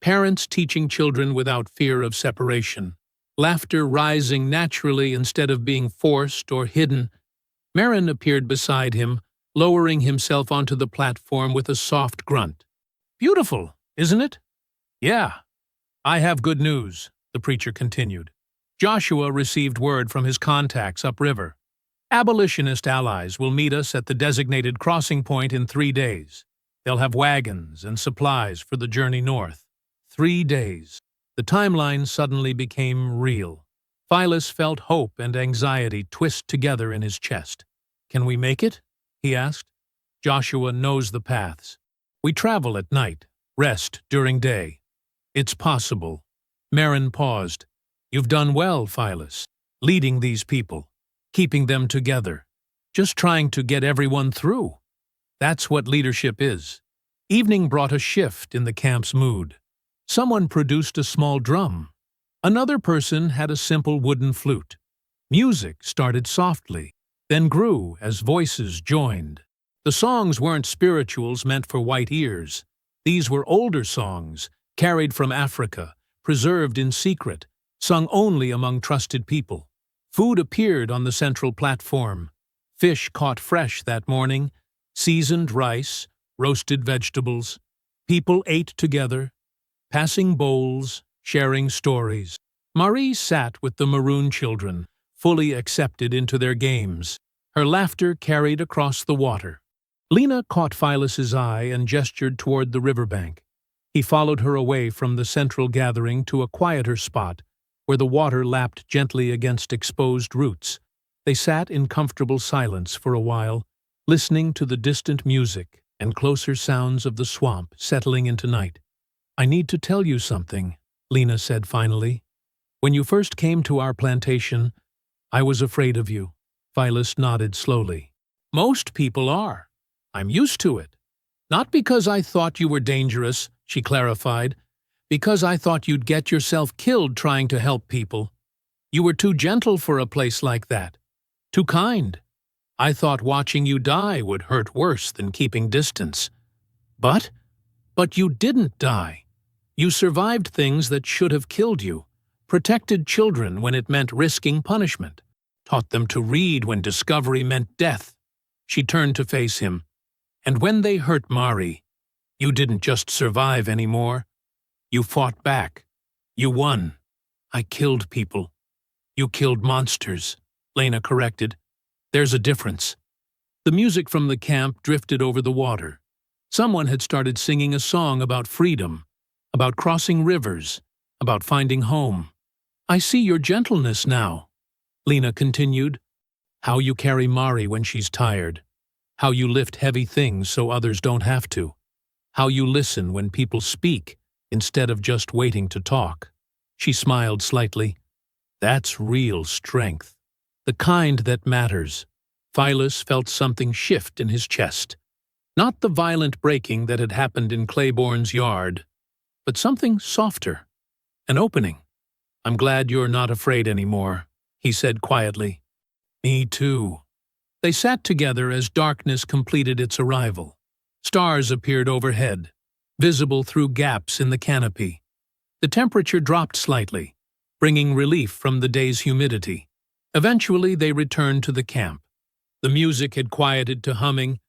Parents teaching children without fear of separation. Laughter rising naturally instead of being forced or hidden. Marin appeared beside him, lowering himself onto the platform with a soft grunt. "Beautiful, isn't it?" "Yeah. I have good news," the preacher continued. Joshua received word from his contacts upriver. "Abolitionist allies will meet us at the designated crossing point in 3 days. They'll have wagons and supplies for the journey north. 3 days. The timeline suddenly became real. Phylis felt hope and anxiety twist together in his chest. "Can we make it?" he asked. Joshua knows the paths. We travel at night, rest during day. It's possible. Merrin paused. You've done well, Phyllis, leading these people, keeping them together, just trying to get everyone through. That's what leadership is. Evening brought a shift in the camp's mood. Someone produced a small drum. Another person had a simple wooden flute. Music started softly, then grew as voices joined. The songs weren't spirituals meant for white ears. These were older songs, carried from Africa, preserved in secret, sung only among trusted people. Food appeared on the central platform. Fish caught fresh that morning, seasoned rice, roasted vegetables. People ate together, passing bowls, sharing stories. Marie sat with the maroon children, fully accepted into their games. Her laughter carried across the water. Lena caught Phyllis's eye and gestured toward the riverbank. He followed her away from the central gathering to a quieter spot, where the water lapped gently against exposed roots. They sat in comfortable silence for a while, listening to the distant music and closer sounds of the swamp settling into night. "I need to tell you something," Lena said finally. "When you first came to our plantation, I was afraid of you." Phyllis nodded slowly. "Most people are. I'm used to it. Not because I thought you were dangerous," she clarified, "because I thought you'd get yourself killed trying to help people. You were too gentle for a place like that. Too kind. I thought watching you die would hurt worse than keeping distance. But you didn't die. You survived things that should have killed you, protected children when it meant risking punishment, taught them to read when discovery meant death." She turned to face him. "And when they hurt Mari, you didn't just survive anymore. You fought back. You won." "I killed people." "You killed monsters," Lena corrected. "There's a difference." The music from the camp drifted over the water. Someone had started singing a song about freedom, about crossing rivers, about finding home. "I see your gentleness now," Lena continued. "How you carry Mari when she's tired. How you lift heavy things so others don't have to. How you listen when people speak instead of just waiting to talk." She smiled slightly. "That's real strength. The kind that matters." Phyllis felt something shift in his chest. Not the violent breaking that had happened in Claiborne's yard, but something softer. An opening. "I'm glad you're not afraid anymore," he said quietly. "Me too." They sat together as darkness completed its arrival. Stars appeared overhead, visible through gaps in the canopy. The temperature dropped slightly, bringing relief from the day's humidity. Eventually they returned to the camp. The music had quieted to humming.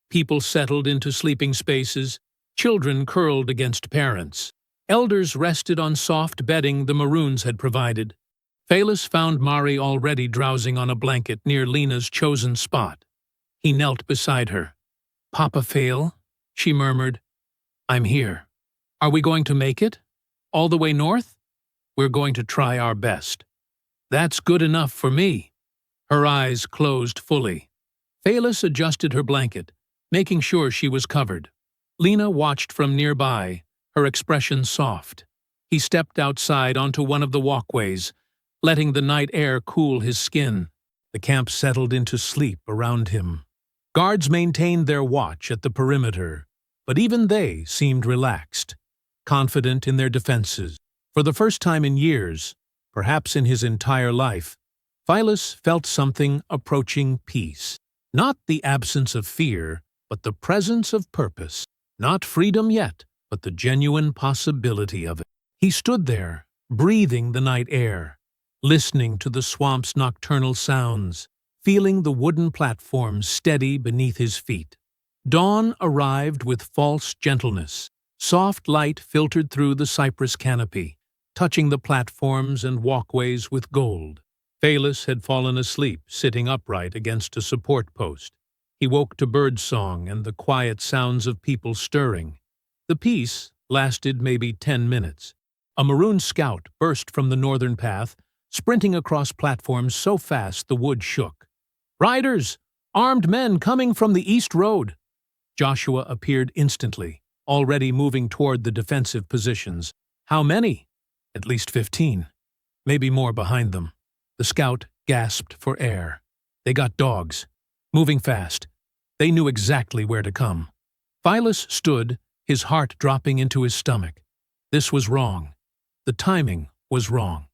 People settled into sleeping spaces. Children curled against parents. Elders rested on soft bedding the maroons had provided. Phyllis found Mari already drowsing on a blanket near Lena's chosen spot. He knelt beside her. "Papa Fail," she murmured. "I'm here. Are we going to make it? All the way north?" "We're going to try our best." "That's good enough for me." Her eyes closed fully. Phyllis adjusted her blanket, making sure she was covered. Lena watched from nearby, her expression soft. He stepped outside onto one of the walkways, letting the night air cool his skin. The camp settled into sleep around him. Guards maintained their watch at the perimeter, but even they seemed relaxed, confident in their defenses. For the first time in years, perhaps in his entire life, Phyllis felt something approaching peace. Not the absence of fear, but the presence of purpose. Not freedom yet, but the genuine possibility of it. He stood there, breathing the night air, listening to the swamp's nocturnal sounds, feeling the wooden platform steady beneath his feet. Dawn arrived with false gentleness. Soft light filtered through the cypress canopy, touching the platforms and walkways with gold. Phyllis had fallen asleep, sitting upright against a support post. He woke to birdsong and the quiet sounds of people stirring. The peace lasted maybe 10 minutes. A maroon scout burst from the northern path, sprinting across platforms so fast the wood shook. "Riders! Armed men coming from the east road!" Joshua appeared instantly, already moving toward the defensive positions. How many? At least 15. Maybe more behind them. The scout gasped for air. They got dogs. Moving fast. They knew exactly where to come. Phyllis stood, his heart dropping into his stomach. This was wrong. The timing was wrong.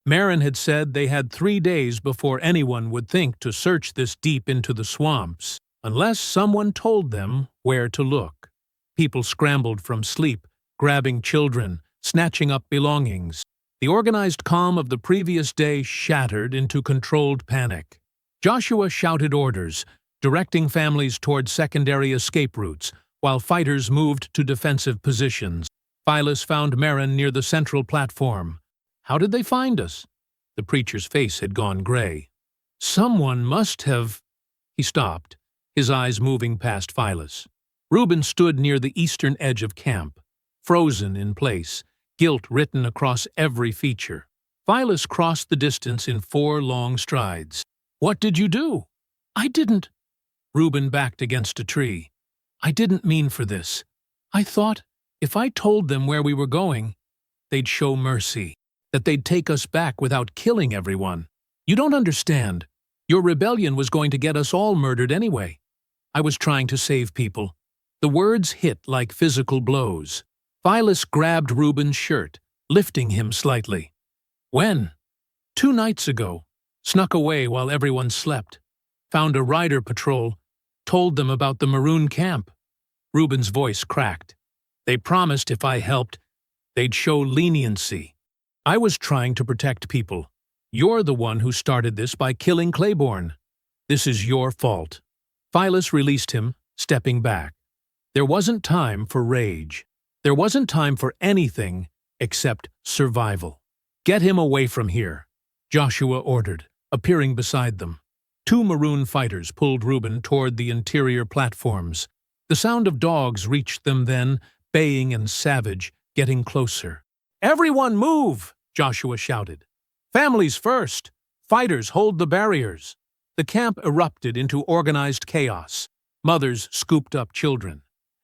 Marin had said they had 3 days before anyone would think to search this deep into the swamps, unless someone told them where to look. People scrambled from sleep, grabbing children, snatching up belongings. The organized calm of the previous day shattered into controlled panic. Joshua shouted orders, directing families toward secondary escape routes, while fighters moved to defensive positions. Phyllis found Marin near the central platform. How did they find us? The preacher's face had gone gray. Someone must have... He stopped, his eyes moving past Phyllis. Reuben stood near the eastern edge of camp, frozen in place, guilt written across every feature. Phyllis crossed the distance in 4 long strides. What did you do? I didn't. Reuben backed against a tree. I didn't mean for this. I thought if I told them where we were going, they'd show mercy, that they'd take us back without killing everyone. You don't understand. Your rebellion was going to get us all murdered anyway. I was trying to save people. The words hit like physical blows. Phyllis grabbed Reuben's shirt, lifting him slightly. When? 2 nights ago. Snuck away while everyone slept. Found a rider patrol. Told them about the maroon camp. Reuben's voice cracked. They promised if I helped, they'd show leniency. I was trying to protect people. You're the one who started this by killing Claiborne. This is your fault. Phyllis released him, stepping back. There wasn't time for rage. There wasn't time for anything except survival. Get him away from here, Joshua ordered, appearing beside them. 2 maroon fighters pulled Reuben toward the interior platforms. The sound of dogs reached them then, baying and savage, getting closer. Everyone move, Joshua shouted. Families first. Fighters hold the barriers. The camp erupted into organized chaos. Mothers scooped up children.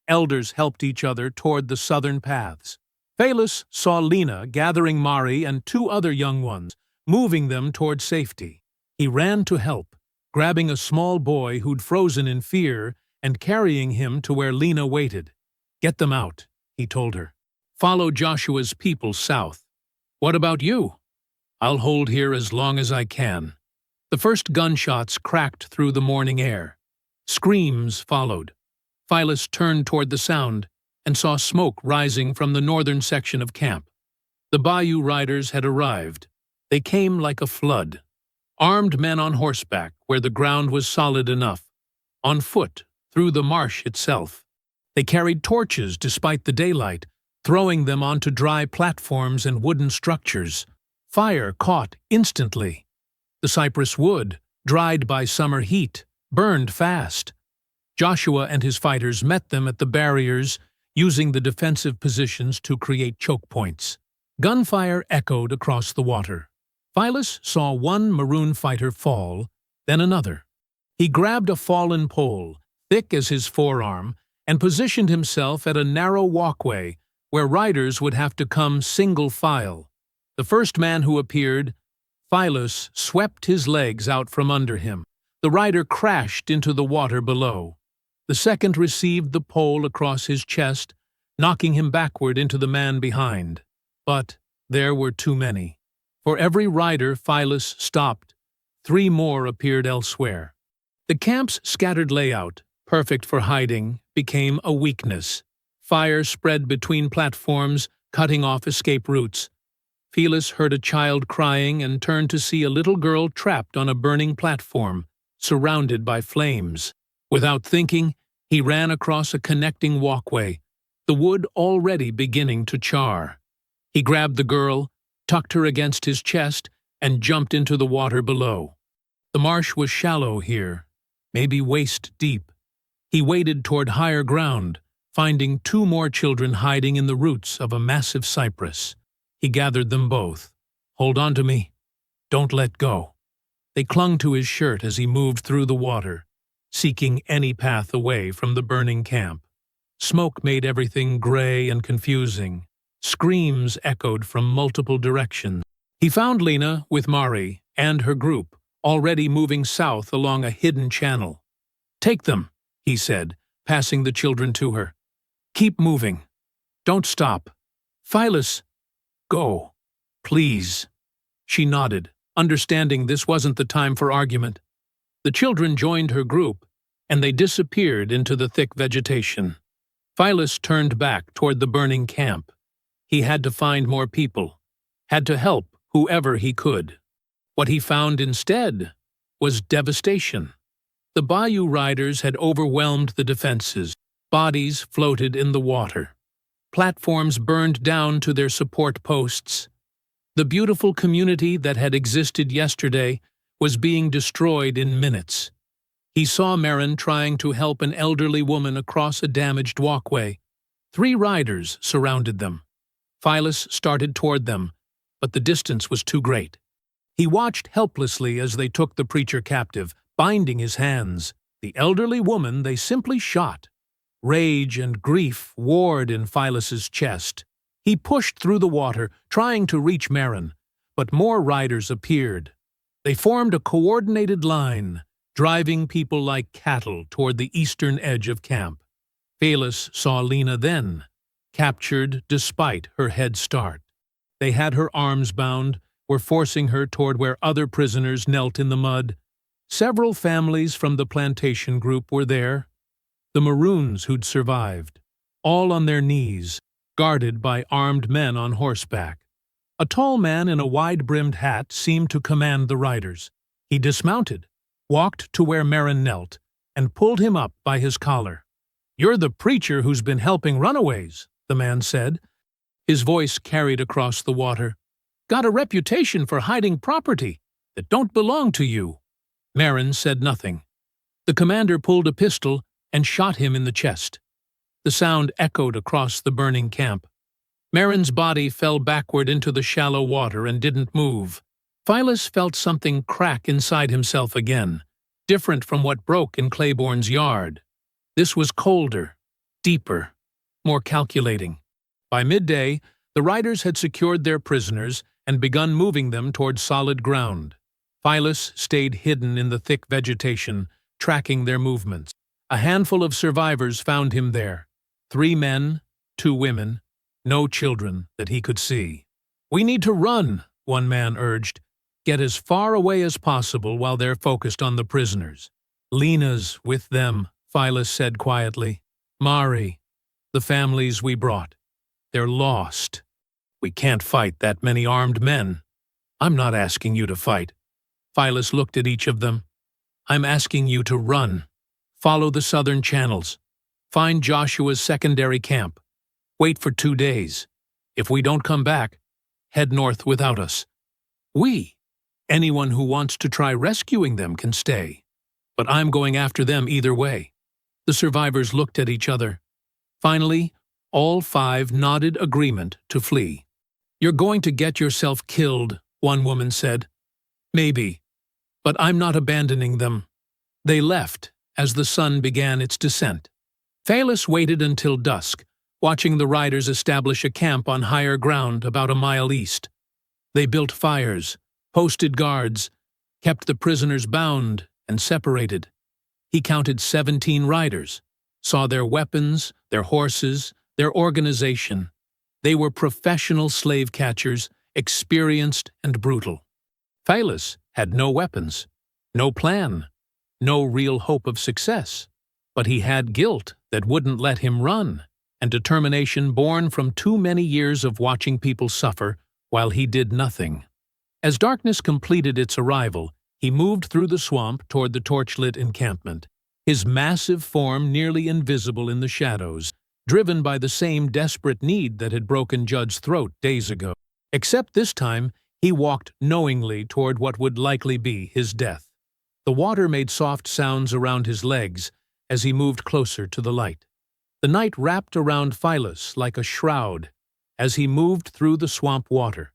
Elders helped each other toward the southern paths. Phyllis saw Lena gathering Mari and 2 other young ones, moving them toward safety. He ran to help, grabbing a small boy who'd frozen in fear and carrying him to where Lena waited. Get them out, he told her. Follow Joshua's people south. What about you? I'll hold here as long as I can. The first gunshots cracked through the morning air. Screams followed. Phyllis turned toward the sound and saw smoke rising from the northern section of camp. The Bayou riders had arrived. They came like a flood. Armed men on horseback where the ground was solid enough. On foot through the marsh itself. They carried torches despite the daylight, throwing them onto dry platforms and wooden structures. Fire caught instantly. The cypress wood, dried by summer heat, burned fast. Joshua and his fighters met them at the barriers, using the defensive positions to create choke points. Gunfire echoed across the water. Phyllis saw 1 maroon fighter fall, then another. He grabbed a fallen pole, thick as his forearm, and positioned himself at a narrow walkway where riders would have to come single file. The first man who appeared, Phyllis swept his legs out from under him. The rider crashed into the water below. The second received the pole across his chest, knocking him backward into the man behind. But there were too many. For every rider Phyllis stopped, 3 more appeared elsewhere. The camp's scattered layout, perfect for hiding, became a weakness. Fire spread between platforms, cutting off escape routes. Phyllis heard a child crying and turned to see a little girl trapped on a burning platform, surrounded by flames. Without thinking, he ran across a connecting walkway, the wood already beginning to char. He grabbed the girl, tucked her against his chest, and jumped into the water below. The marsh was shallow here, maybe waist deep. He waded toward higher ground, finding 2 more children hiding in the roots of a massive cypress. He gathered them both. Hold on to me. Don't let go. They clung to his shirt as he moved through the water, seeking any path away from the burning camp. Smoke made everything gray and confusing. Screams echoed from multiple directions. He found Lena with Mari and her group, already moving south along a hidden channel. "Take them," he said, passing the children to her. "Keep moving. Don't stop. Phyllis, go. Please." She nodded, understanding this wasn't the time for argument. The children joined her group, and they disappeared into the thick vegetation. Phyllis turned back toward the burning camp. He had to find more people, had to help whoever he could. What he found instead was devastation. The Bayou Riders had overwhelmed the defenses. Bodies floated in the water. Platforms burned down to their support posts. The beautiful community that had existed yesterday was being destroyed in minutes. He saw Merrin trying to help an elderly woman across a damaged walkway. 3 riders surrounded them. Phyllis started toward them, but the distance was too great. He watched helplessly as they took the preacher captive, binding his hands. The elderly woman they simply shot. Rage and grief warred in Phylus's chest. He pushed through the water, trying to reach Merrin, but more riders appeared. They formed a coordinated line, driving people like cattle toward the eastern edge of camp. Phyllis saw Lena then, captured despite her head start. They had her arms bound, were forcing her toward where other prisoners knelt in the mud. Several families from the plantation group were there. The Maroons who'd survived, all on their knees, guarded by armed men on horseback. A tall man in a wide-brimmed hat seemed to command the riders. He dismounted, walked to where Merrin knelt, and pulled him up by his collar. "You're the preacher who's been helping runaways," the man said. His voice carried across the water. "Got a reputation for hiding property that don't belong to you." Merrin said nothing. The commander pulled a pistol and shot him in the chest. The sound echoed across the burning camp. Merrin's body fell backward into the shallow water and didn't move. Phyllis felt something crack inside himself again, different from what broke in Claiborne's yard. This was colder, deeper, more calculating. By midday, the riders had secured their prisoners and begun moving them toward solid ground. Phyllis stayed hidden in the thick vegetation, tracking their movements. A handful of survivors found him there. 3 men, 2 women, no children that he could see. "We need to run," one man urged. "Get as far away as possible while they're focused on the prisoners." "Lena's with them," Phyllis said quietly. "Mari, the families we brought. They're lost. We can't fight that many armed men." "I'm not asking you to fight." Phyllis looked at each of them. "I'm asking you to run. Follow the southern channels. Find Joshua's secondary camp. Wait for 2 days. If we don't come back, head north without us. We, anyone who wants to try rescuing them can stay. But I'm going after them either way." The survivors looked at each other. Finally, all 5 nodded agreement to flee. "You're going to get yourself killed," one woman said. "Maybe, but I'm not abandoning them." They left as the sun began its descent. Phyllis waited until dusk, watching the riders establish a camp on higher ground about a mile east. They built fires, posted guards, kept the prisoners bound and separated. He counted 17 riders, saw their weapons, their horses, their organization. They were professional slave catchers, experienced and brutal. Phyllis had no weapons, no plan, no real hope of success. But he had guilt that wouldn't let him run, and determination born from too many years of watching people suffer while he did nothing. As darkness completed its arrival, he moved through the swamp toward the torchlit encampment, his massive form nearly invisible in the shadows, driven by the same desperate need that had broken Judd's throat days ago. Except this time, he walked knowingly toward what would likely be his death. The water made soft sounds around his legs as he moved closer to the light. The night wrapped around Phyllis like a shroud as he moved through the swamp water.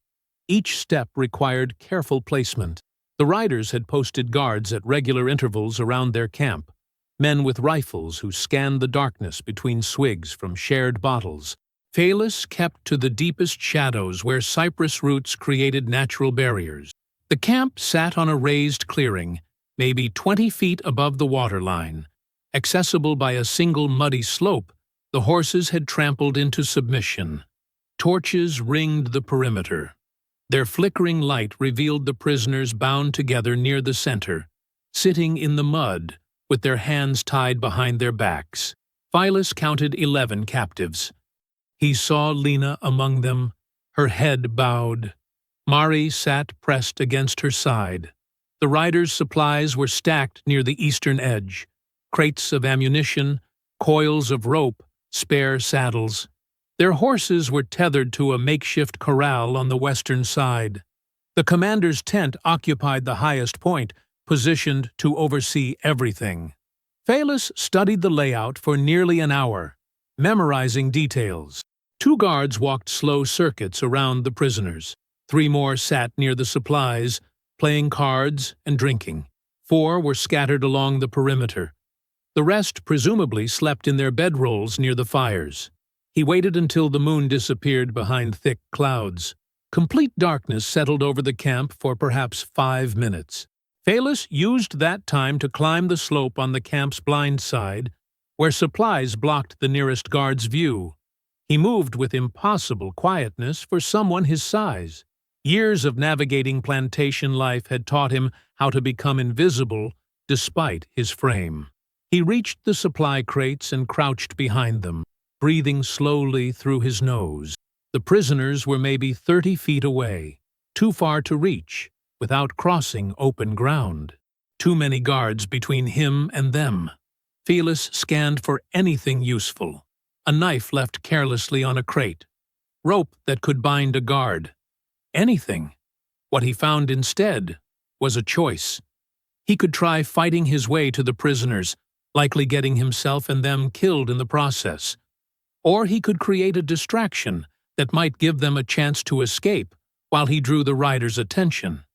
Each step required careful placement. The riders had posted guards at regular intervals around their camp, men with rifles who scanned the darkness between swigs from shared bottles. Phelis kept to the deepest shadows where cypress roots created natural barriers. The camp sat on a raised clearing, maybe 20 feet above the waterline. Accessible by a single muddy slope, the horses had trampled into submission. Torches ringed the perimeter. Their flickering light revealed the prisoners bound together near the center, sitting in the mud, with their hands tied behind their backs. Phylas counted 11 captives. He saw Lena among them, her head bowed. Mari sat pressed against her side. The riders' supplies were stacked near the eastern edge. Crates of ammunition, coils of rope, spare saddles. Their horses were tethered to a makeshift corral on the western side. The commander's tent occupied the highest point, positioned to oversee everything. Phelis studied the layout for nearly an hour, memorizing details. 2 guards walked slow circuits around the prisoners. 3 more sat near the supplies, playing cards and drinking. 4 were scattered along the perimeter. The rest presumably slept in their bedrolls near the fires. He waited until the moon disappeared behind thick clouds. Complete darkness settled over the camp for perhaps 5 minutes. Phelis used that time to climb the slope on the camp's blind side, where supplies blocked the nearest guard's view. He moved with impossible quietness for someone his size. Years of navigating plantation life had taught him how to become invisible despite his frame. He reached the supply crates and crouched behind them, breathing slowly through his nose. The prisoners were maybe 30 feet away, too far to reach, without crossing open ground. Too many guards between him and them. Phelis scanned for anything useful. A knife left carelessly on a crate. Rope that could bind a guard. Anything. What he found instead was a choice. He could try fighting his way to the prisoners, likely getting himself and them killed in the process. Or he could create a distraction that might give them a chance to escape while he drew the riders' attention.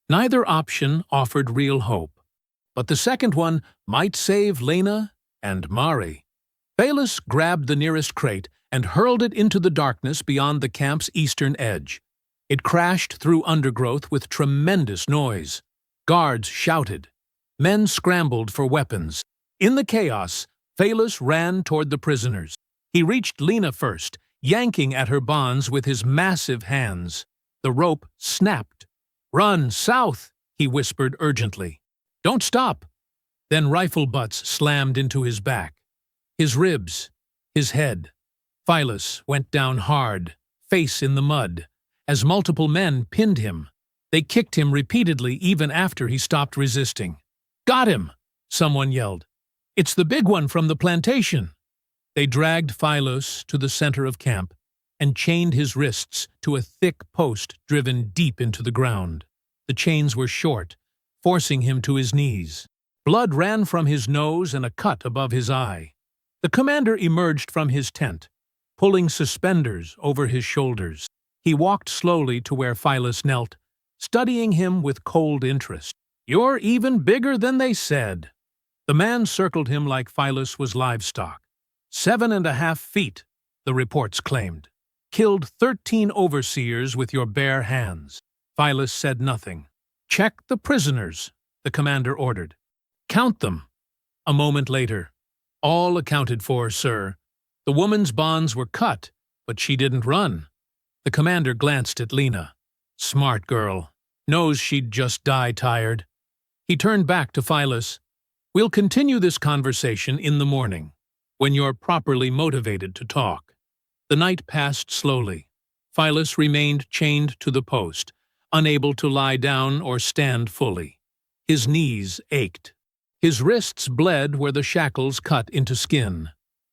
Neither option offered real hope, but the second one might save Lena and Mari. Phelis grabbed the nearest crate and hurled it into the darkness beyond the camp's eastern edge. It crashed through undergrowth with tremendous noise. Guards shouted. Men scrambled for weapons. In the chaos, Phelis ran toward the prisoners. He reached Lena first, yanking at her bonds with his massive hands. The rope snapped. "Run, south," he whispered urgently. "Don't stop." Then rifle butts slammed into his back, his ribs, his head. Phylas went down hard, face in the mud, as multiple men pinned him. They kicked him repeatedly even after he stopped resisting. "Got him!" someone yelled. "It's the big one from the plantation." They dragged Phylos to the center of camp and chained his wrists to a thick post driven deep into the ground. The chains were short, forcing him to his knees. Blood ran from his nose and a cut above his eye. The commander emerged from his tent, pulling suspenders over his shoulders. He walked slowly to where Phylos knelt, studying him with cold interest. "You're even bigger than they said." The man circled him like Phylos was livestock. 7.5 feet, the reports claimed. Killed 13 overseers with your bare hands. Phylos said nothing. "Check the prisoners," the commander ordered. "Count them." A moment later. "All accounted for, sir. The woman's bonds were cut, but she didn't run." The commander glanced at Lena. Smart girl. Knows she'd just die tired. He turned back to Phylos. "We'll continue this conversation in the morning, when you're properly motivated to talk." The night passed slowly. Phylos remained chained to the post, unable to lie down or stand fully. His knees ached. His wrists bled where the shackles cut into skin.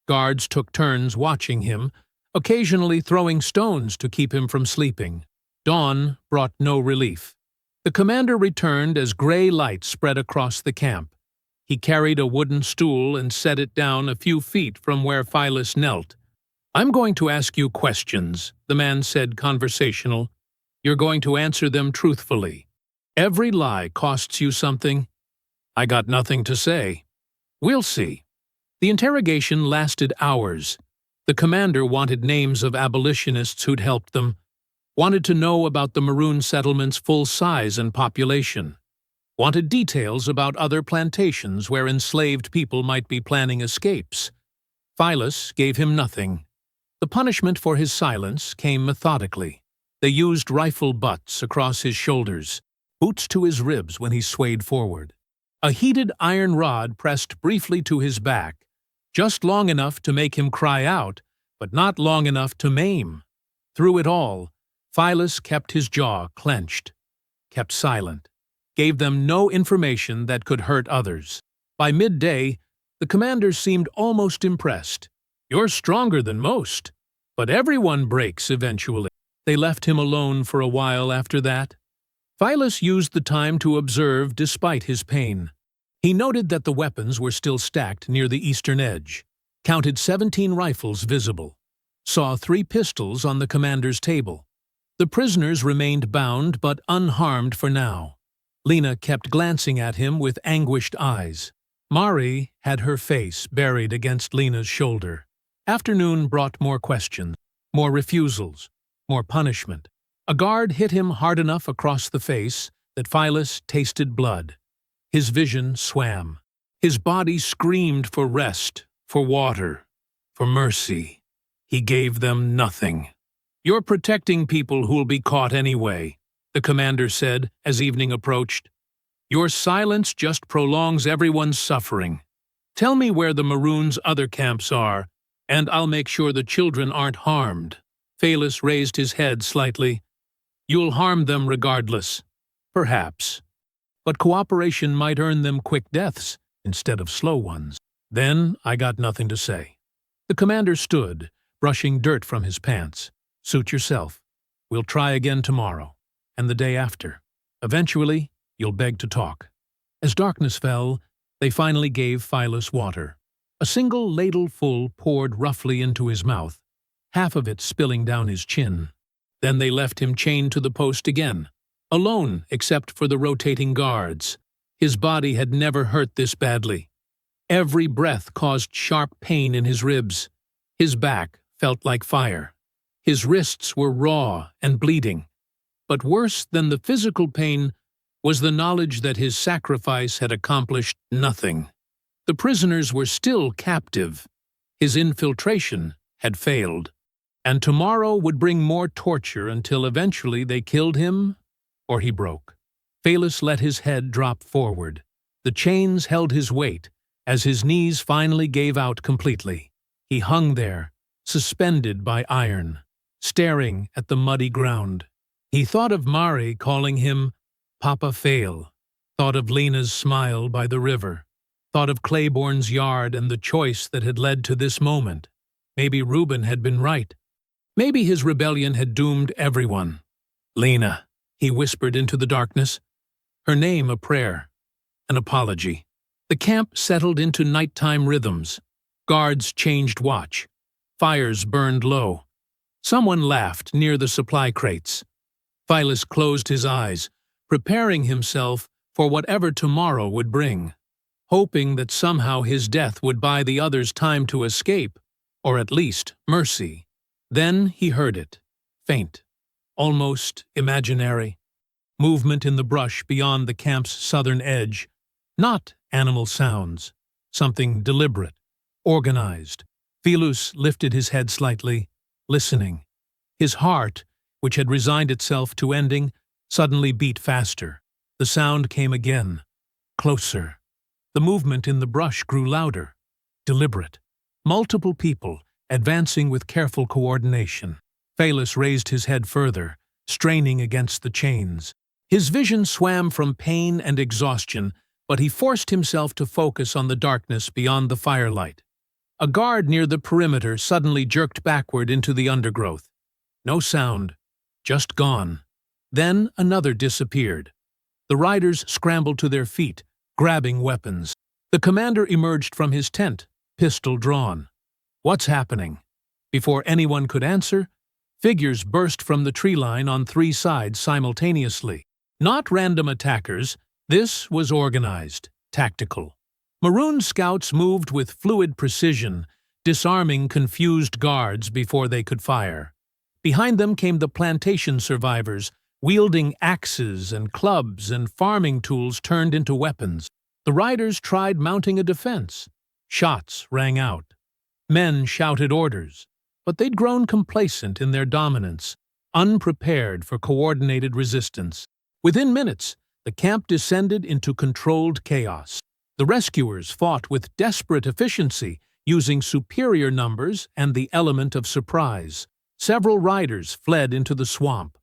Guards took turns watching him, occasionally throwing stones to keep him from sleeping. Dawn brought no relief. The commander returned as gray light spread across the camp. He carried a wooden stool and set it down a few feet from where Phylos knelt. "I'm going to ask you questions," the man said, conversational. "You're going to answer them truthfully. Every lie costs you something." "I got nothing to say." We'll see. The interrogation lasted hours. The commander wanted names of abolitionists who'd helped them, wanted to know about the Maroon settlement's full size and population, wanted details about other plantations where enslaved people might be planning escapes. Phyllis gave him nothing. The punishment for his silence came methodically. They used rifle butts across his shoulders, boots to his ribs when he swayed forward. A heated iron rod pressed briefly to his back, just long enough to make him cry out, but not long enough to maim. Through it all, Phyllis kept his jaw clenched, kept silent, gave them no information that could hurt others. By midday, the commander seemed almost impressed. "You're stronger than most, but everyone breaks eventually." They left him alone for a while after that. Phyllis used the time to observe despite his pain. He noted that the weapons were still stacked near the eastern edge, counted 17 rifles visible, saw 3 pistols on the commander's table. The prisoners remained bound but unharmed for now. Lena kept glancing at him with anguished eyes. Mari had her face buried against Lena's shoulder. Afternoon brought more questions, more refusals, more punishment. A guard hit him hard enough across the face that Phyllis tasted blood. His vision swam. His body screamed for rest, for water, for mercy. He gave them nothing. "You're protecting people who'll be caught anyway," the commander said as evening approached. "Your silence just prolongs everyone's suffering. Tell me where the Maroons' other camps are, and I'll make sure the children aren't harmed." Phyllis raised his head slightly. "You'll harm them regardless." "Perhaps. But cooperation might earn them quick deaths instead of slow ones." Then I got nothing to say. The commander stood, brushing dirt from his pants. "Suit yourself. We'll try again tomorrow, and the day after. Eventually, you'll beg to talk." As darkness fell, they finally gave Phyllis water. A single ladleful poured roughly into his mouth, half of it spilling down his chin. Then they left him chained to the post again, alone except for the rotating guards. His body had never hurt this badly. Every breath caused sharp pain in his ribs. His back felt like fire. His wrists were raw and bleeding. But worse than the physical pain was the knowledge that his sacrifice had accomplished nothing. The prisoners were still captive. His infiltration had failed. And tomorrow would bring more torture until eventually they killed him or he broke. Phyllis let his head drop forward. The chains held his weight as his knees finally gave out completely. He hung there, suspended by iron, staring at the muddy ground. He thought of Mari calling him Papa Fail, thought of Lena's smile by the river, thought of Claiborne's yard and the choice that had led to this moment. Maybe Reuben had been right. Maybe his rebellion had doomed everyone. "Lena," he whispered into the darkness. Her name a prayer, an apology. The camp settled into nighttime rhythms. Guards changed watch. Fires burned low. Someone laughed near the supply crates. Phyllis closed his eyes, preparing himself for whatever tomorrow would bring, hoping that somehow his death would buy the others time to escape, or at least mercy. Then he heard it, faint, almost imaginary. Movement in the brush beyond the camp's southern edge. Not animal sounds. Something deliberate, organized. Phyllis lifted his head slightly, listening. His heart, which had resigned itself to ending, suddenly beat faster. The sound came again, closer. The movement in the brush grew louder, deliberate. Multiple people, advancing with careful coordination. Phyllis raised his head further, straining against the chains. His vision swam from pain and exhaustion, but he forced himself to focus on the darkness beyond the firelight. A guard near the perimeter suddenly jerked backward into the undergrowth. No sound, just gone. Then another disappeared. The riders scrambled to their feet, grabbing weapons. The commander emerged from his tent, pistol drawn. "What's happening?" Before anyone could answer, figures burst from the tree line on 3 sides simultaneously. Not random attackers, this was organized, tactical. Maroon scouts moved with fluid precision, disarming confused guards before they could fire. Behind them came the plantation survivors, wielding axes and clubs and farming tools turned into weapons. The riders tried mounting a defense. Shots rang out. Men shouted orders, but they'd grown complacent in their dominance, unprepared for coordinated resistance. Within minutes, the camp descended into controlled chaos. The rescuers fought with desperate efficiency, using superior numbers and the element of surprise. Several riders fled into the swamp.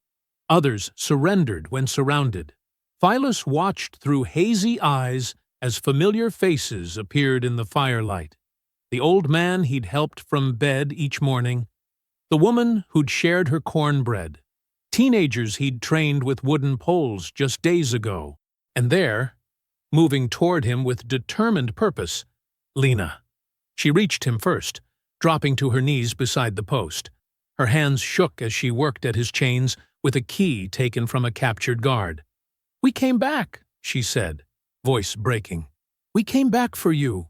Others surrendered when surrounded. Phyllis watched through hazy eyes as familiar faces appeared in the firelight. The old man he'd helped from bed each morning, the woman who'd shared her cornbread, teenagers he'd trained with wooden poles just days ago, and there, moving toward him with determined purpose, Lena. She reached him first, dropping to her knees beside the post. Her hands shook as she worked at his chains with a key taken from a captured guard. "We came back," she said, voice breaking. "We came back for you."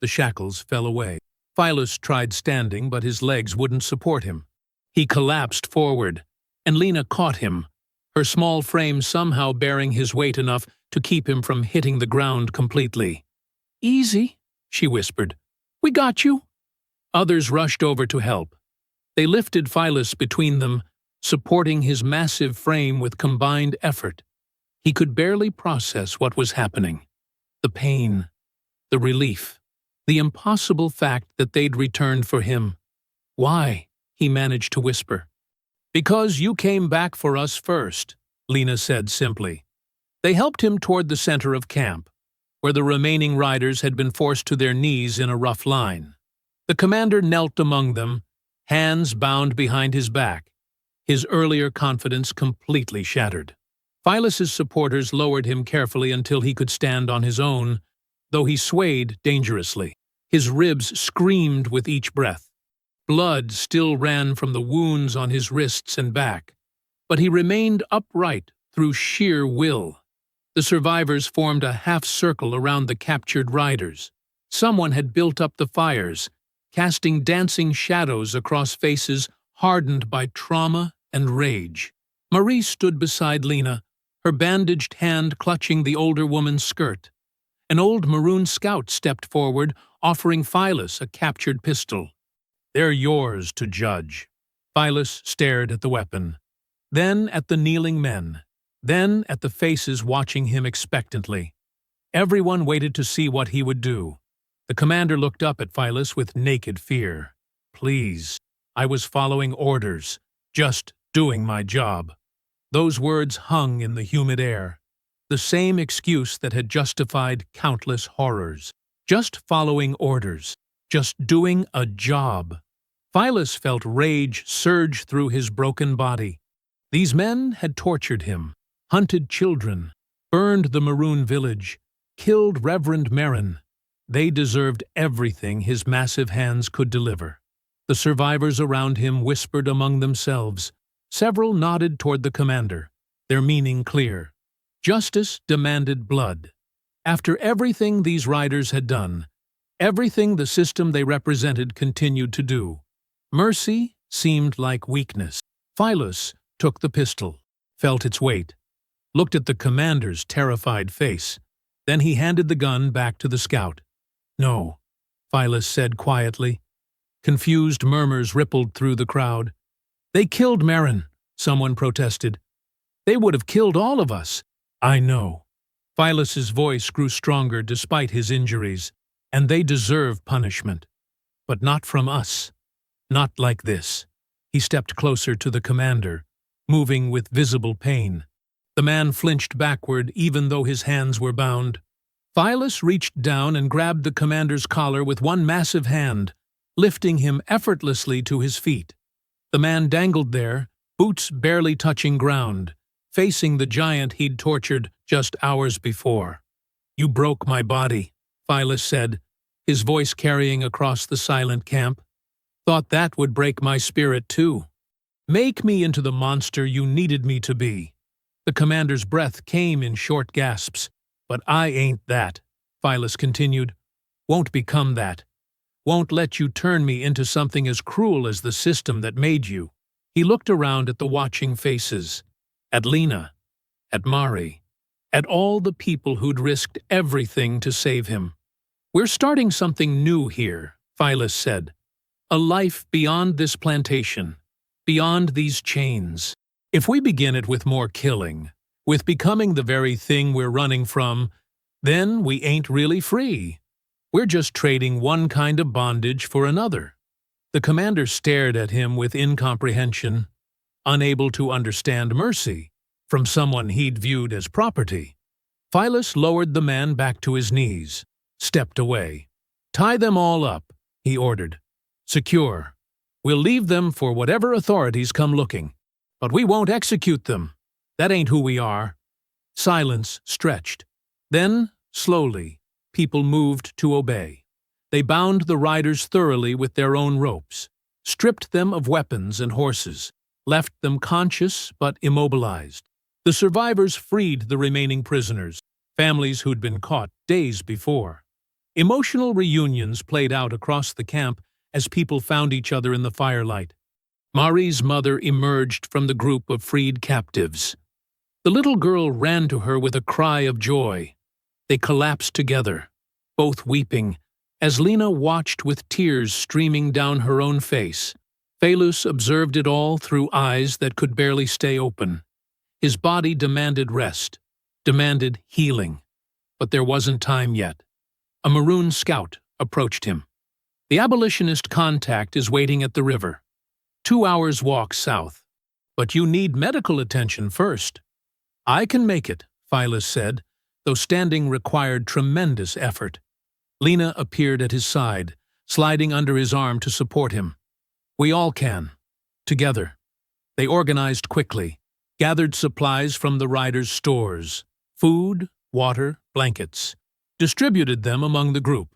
The shackles fell away. Phyllis tried standing, but his legs wouldn't support him. He collapsed forward, and Lena caught him, her small frame somehow bearing his weight enough to keep him from hitting the ground completely. "Easy," she whispered. "We got you." Others rushed over to help. They lifted Phyllis between them, supporting his massive frame with combined effort. He could barely process what was happening. The pain, the relief, the impossible fact that they'd returned for him. "Why?" he managed to whisper. "Because you came back for us first," Lena said simply. They helped him toward the center of camp, where the remaining riders had been forced to their knees in a rough line. The commander knelt among them, hands bound behind his back, his earlier confidence completely shattered. Phylus's supporters lowered him carefully until he could stand on his own, though he swayed dangerously. His ribs screamed with each breath. Blood still ran from the wounds on his wrists and back, but he remained upright through sheer will. The survivors formed a half-circle around the captured riders. Someone had built up the fires, casting dancing shadows across faces hardened by trauma and rage. Marie stood beside Lena, her bandaged hand clutching the older woman's skirt. An old Maroon scout stepped forward, offering Phyllis a captured pistol. "They're yours to judge." Phyllis stared at the weapon, then at the kneeling men, then at the faces watching him expectantly. Everyone waited to see what he would do. The commander looked up at Phyllis with naked fear. "Please, I was following orders, just doing my job." Those words hung in the humid air, the same excuse that had justified countless horrors. Just following orders, just doing a job. Phyllis felt rage surge through his broken body. These men had tortured him, hunted children, burned the Maroon village, killed Reverend Merrin. They deserved everything his massive hands could deliver. The survivors around him whispered among themselves. Several nodded toward the commander, their meaning clear. Justice demanded blood. After everything these riders had done, everything the system they represented continued to do, mercy seemed like weakness. Phyllis took the pistol, felt its weight, looked at the commander's terrified face. Then he handed the gun back to the scout. "No," Phyllis said quietly. Confused murmurs rippled through the crowd. "They killed Merrin," someone protested. "They would have killed all of us." "I know." Phylus's voice grew stronger despite his injuries, "and they deserve punishment. But not from us. Not like this." He stepped closer to the commander, moving with visible pain. The man flinched backward even though his hands were bound. Phyllis reached down and grabbed the commander's collar with one massive hand, lifting him effortlessly to his feet. The man dangled there, boots barely touching ground, facing the giant he'd tortured just hours before. "You broke my body," Phyllis said, his voice carrying across the silent camp. "Thought that would break my spirit too. Make me into the monster you needed me to be." The commander's breath came in short gasps. "But I ain't that," Phyllis continued, Won't become that. Won't let you turn me into something as cruel as the system that made you." He looked around at the watching faces, at Lena, at Mari, at all the people who'd risked everything to save him. "We're starting something new here," Phyllis said. "A life beyond this plantation, beyond these chains. If we begin it with more killing, with becoming the very thing we're running from, then we ain't really free. We're just trading one kind of bondage for another." The commander stared at him with incomprehension, unable to understand mercy from someone he'd viewed as property. Phyllis lowered the man back to his knees, stepped away. "Tie them all up," he ordered. "Secure. We'll leave them for whatever authorities come looking. But we won't execute them. That ain't who we are." Silence stretched. Then, slowly, people moved to obey. They bound the riders thoroughly with their own ropes, stripped them of weapons and horses, left them conscious but immobilized. The survivors freed the remaining prisoners, families who'd been caught days before. Emotional reunions played out across the camp as people found each other in the firelight. Mari's mother emerged from the group of freed captives. The little girl ran to her with a cry of joy. They collapsed together, both weeping, as Lena watched with tears streaming down her own face. Phelus observed it all through eyes that could barely stay open. His body demanded rest, demanded healing. But there wasn't time yet. A Maroon scout approached him. "The abolitionist contact is waiting at the river. 2 hours' walk south. But you need medical attention first." "I can make it," Phyllis said, though standing required tremendous effort. Lena appeared at his side, sliding under his arm to support him. "We all can. Together." They organized quickly, gathered supplies from the riders' stores, food, water, blankets, distributed them among the group,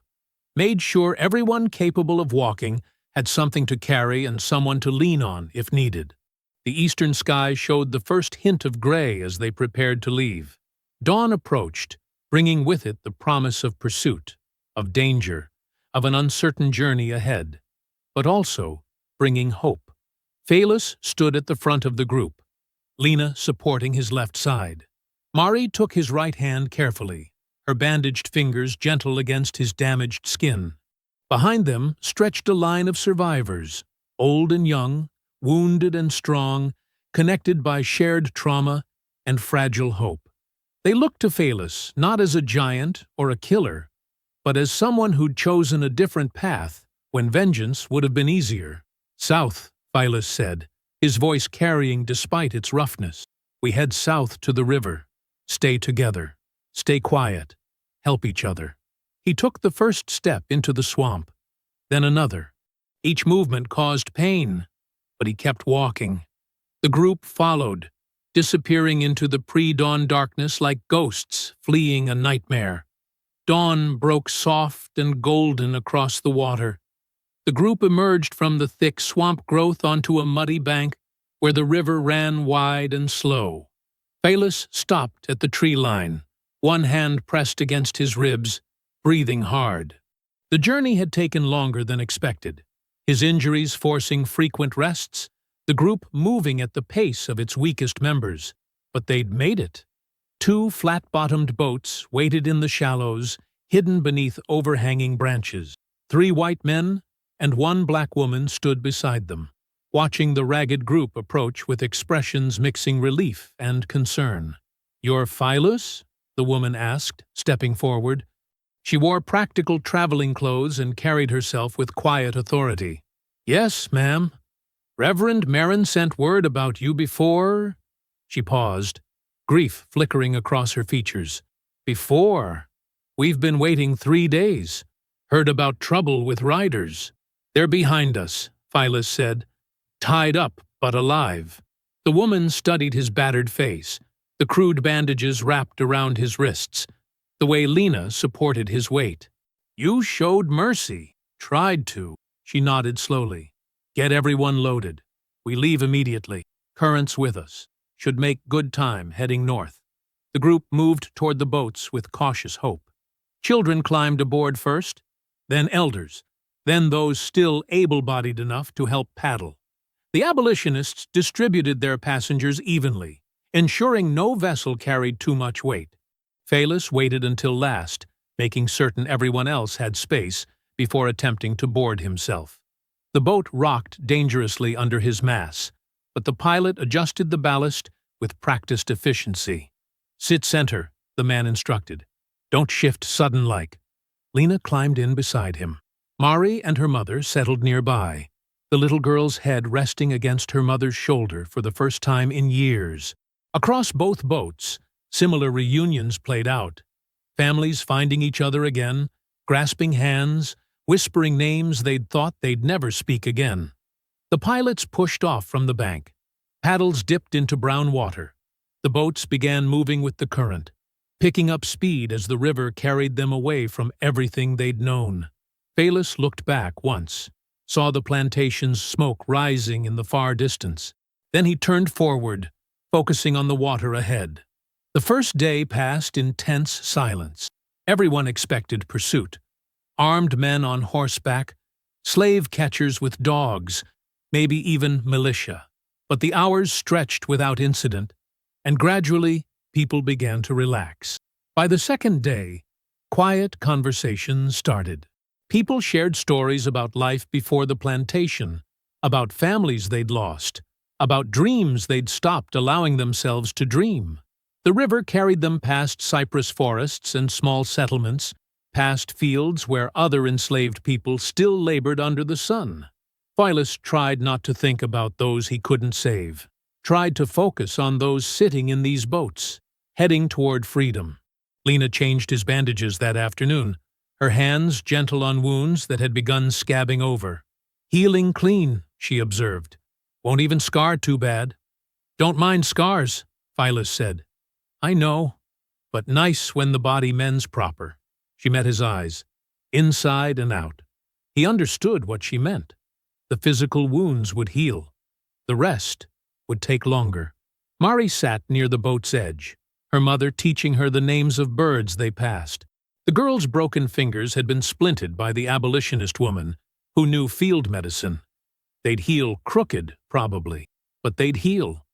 made sure everyone capable of walking had something to carry and someone to lean on if needed. The eastern sky showed the first hint of gray as they prepared to leave. Dawn approached, bringing with it the promise of pursuit, of danger, of an uncertain journey ahead, but also bringing hope. Phelus stood at the front of the group, Lena supporting his left side. Mari took his right hand carefully, her bandaged fingers gentle against his damaged skin. Behind them stretched a line of survivors, old and young, wounded and strong, connected by shared trauma and fragile hope. They looked to Phelus not as a giant or a killer, but as someone who'd chosen a different path when vengeance would have been easier. "South," Phelus said, his voice carrying despite its roughness. "We head south to the river. Stay together. Stay quiet. Help each other." He took the first step into the swamp, then another. Each movement caused pain, but he kept walking. The group followed, disappearing into the pre-dawn darkness like ghosts fleeing a nightmare. Dawn broke soft and golden across the water. The group emerged from the thick swamp growth onto a muddy bank where the river ran wide and slow. Phelus stopped at the tree line, one hand pressed against his ribs, breathing hard. The journey had taken longer than expected, his injuries forcing frequent rests, the group moving at the pace of its weakest members. But they'd made it. 2 flat-bottomed boats waited in the shallows, hidden beneath overhanging branches. 3 white men and 1 black woman stood beside them, watching the ragged group approach with expressions mixing relief and concern. "You're Phelus?" the woman asked, stepping forward. She wore practical traveling clothes and carried herself with quiet authority. "Yes, ma'am. Reverend Marin sent word about you before—" She paused, grief flickering across her features. "Before? We've been waiting 3 days. Heard about trouble with riders." "They're behind us," Phelus said. "Tied up, but alive." The woman studied his battered face, the crude bandages wrapped around his wrists, the way Lena supported his weight. "You showed mercy. Tried to." She nodded slowly. "Get everyone loaded. We leave immediately. Current's with us. Should make good time heading north." The group moved toward the boats with cautious hope. Children climbed aboard first, then elders, then those still able-bodied enough to help paddle. The abolitionists distributed their passengers evenly, ensuring no vessel carried too much weight. Phelis waited until last, making certain everyone else had space before attempting to board himself. The boat rocked dangerously under his mass, but the pilot adjusted the ballast with practiced efficiency. "Sit center," the man instructed. "Don't shift sudden-like." Lena climbed in beside him. Mari and her mother settled nearby, the little girl's head resting against her mother's shoulder for the first time in years. Across both boats, similar reunions played out. Families finding each other again, grasping hands, whispering names they'd thought they'd never speak again. The pilots pushed off from the bank. Paddles dipped into brown water. The boats began moving with the current, picking up speed as the river carried them away from everything they'd known. Phelis looked back once, saw the plantation's smoke rising in the far distance. Then he turned forward, focusing on the water ahead. The first day passed in tense silence. Everyone expected pursuit. Armed men on horseback, slave catchers with dogs, maybe even militia. But the hours stretched without incident, and gradually people began to relax. By the second day, quiet conversations started. People shared stories about life before the plantation, about families they'd lost, about dreams they'd stopped allowing themselves to dream. The river carried them past cypress forests and small settlements, past fields where other enslaved people still labored under the sun. Phelis tried not to think about those he couldn't save, tried to focus on those sitting in these boats, heading toward freedom. Lena changed his bandages that afternoon, her hands gentle on wounds that had begun scabbing over. "Healing clean," she observed. "Won't even scar too bad." "Don't mind scars," Phelis said. "I know, but nice when the body mends proper." She met his eyes, inside and out. He understood what she meant. The physical wounds would heal. The rest would take longer. Mari sat near the boat's edge, her mother teaching her the names of birds they passed. The girl's broken fingers had been splinted by the abolitionist woman, who knew field medicine. They'd heal crooked, probably, but they'd heal.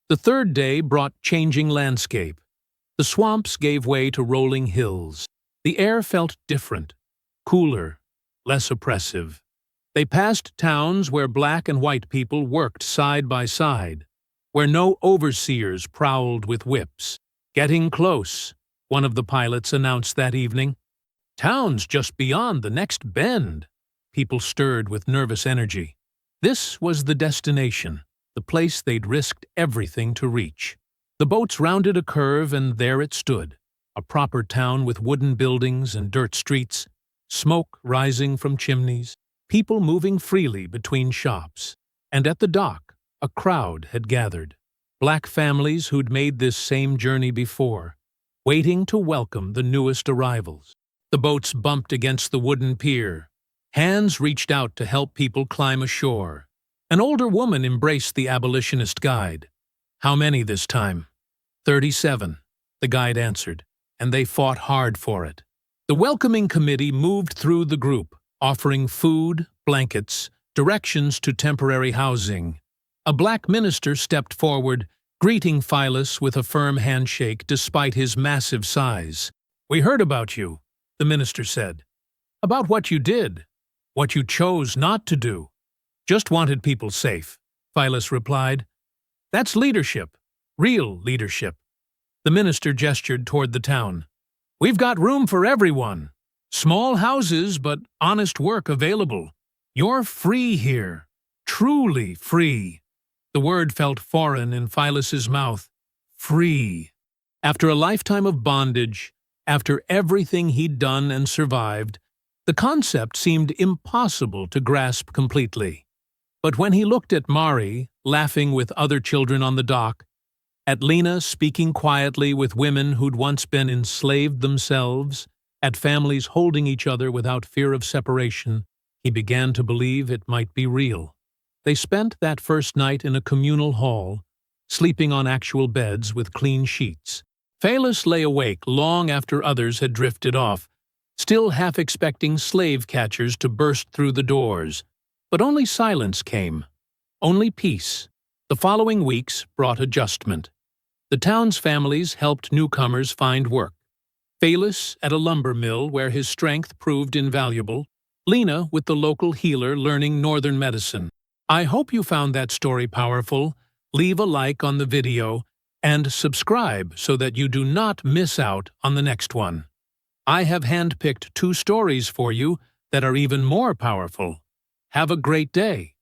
The third day brought changing landscape. The swamps gave way to rolling hills. The air felt different, cooler, less oppressive. They passed towns where black and white people worked side by side, where no overseers prowled with whips. "Getting close," one of the pilots announced that evening. "Town's just beyond the next bend." People stirred with nervous energy. This was the destination, the place they'd risked everything to reach. The boats rounded a curve and there it stood, a proper town with wooden buildings and dirt streets, smoke rising from chimneys, people moving freely between shops. And at the dock, a crowd had gathered. Black families who'd made this same journey before, waiting to welcome the newest arrivals. The boats bumped against the wooden pier. Hands reached out to help people climb ashore. An older woman embraced the abolitionist guide. "How many this time?" 37, the guide answered, and they fought hard for it. The welcoming committee moved through the group, offering food, blankets, directions to temporary housing. A black minister stepped forward, greeting Phelis with a firm handshake despite his massive size. "We heard about you," the minister said. "About what you did, what you chose not to do." "Just wanted people safe," Phelis replied. "That's leadership, real leadership." The minister gestured toward the town. "We've got room for everyone. Small houses, but honest work available. You're free here, truly free." The word felt foreign in Phelis's mouth. Free. After a lifetime of bondage, after everything he'd done and survived, the concept seemed impossible to grasp completely. But when he looked at Mari, laughing with other children on the dock, at Lena speaking quietly with women who'd once been enslaved themselves, at families holding each other without fear of separation, he began to believe it might be real. They spent that first night in a communal hall, sleeping on actual beds with clean sheets. Phelis lay awake long after others had drifted off, still half expecting slave catchers to burst through the doors. But only silence came. Only peace. The following weeks brought adjustment. The town's families helped newcomers find work. Phelis at a lumber mill where his strength proved invaluable. Lena with the local healer learning northern medicine. I hope you found that story powerful. Leave a like on the video and subscribe so that you do not miss out on the next one. I have handpicked 2 stories for you that are even more powerful. Have a great day.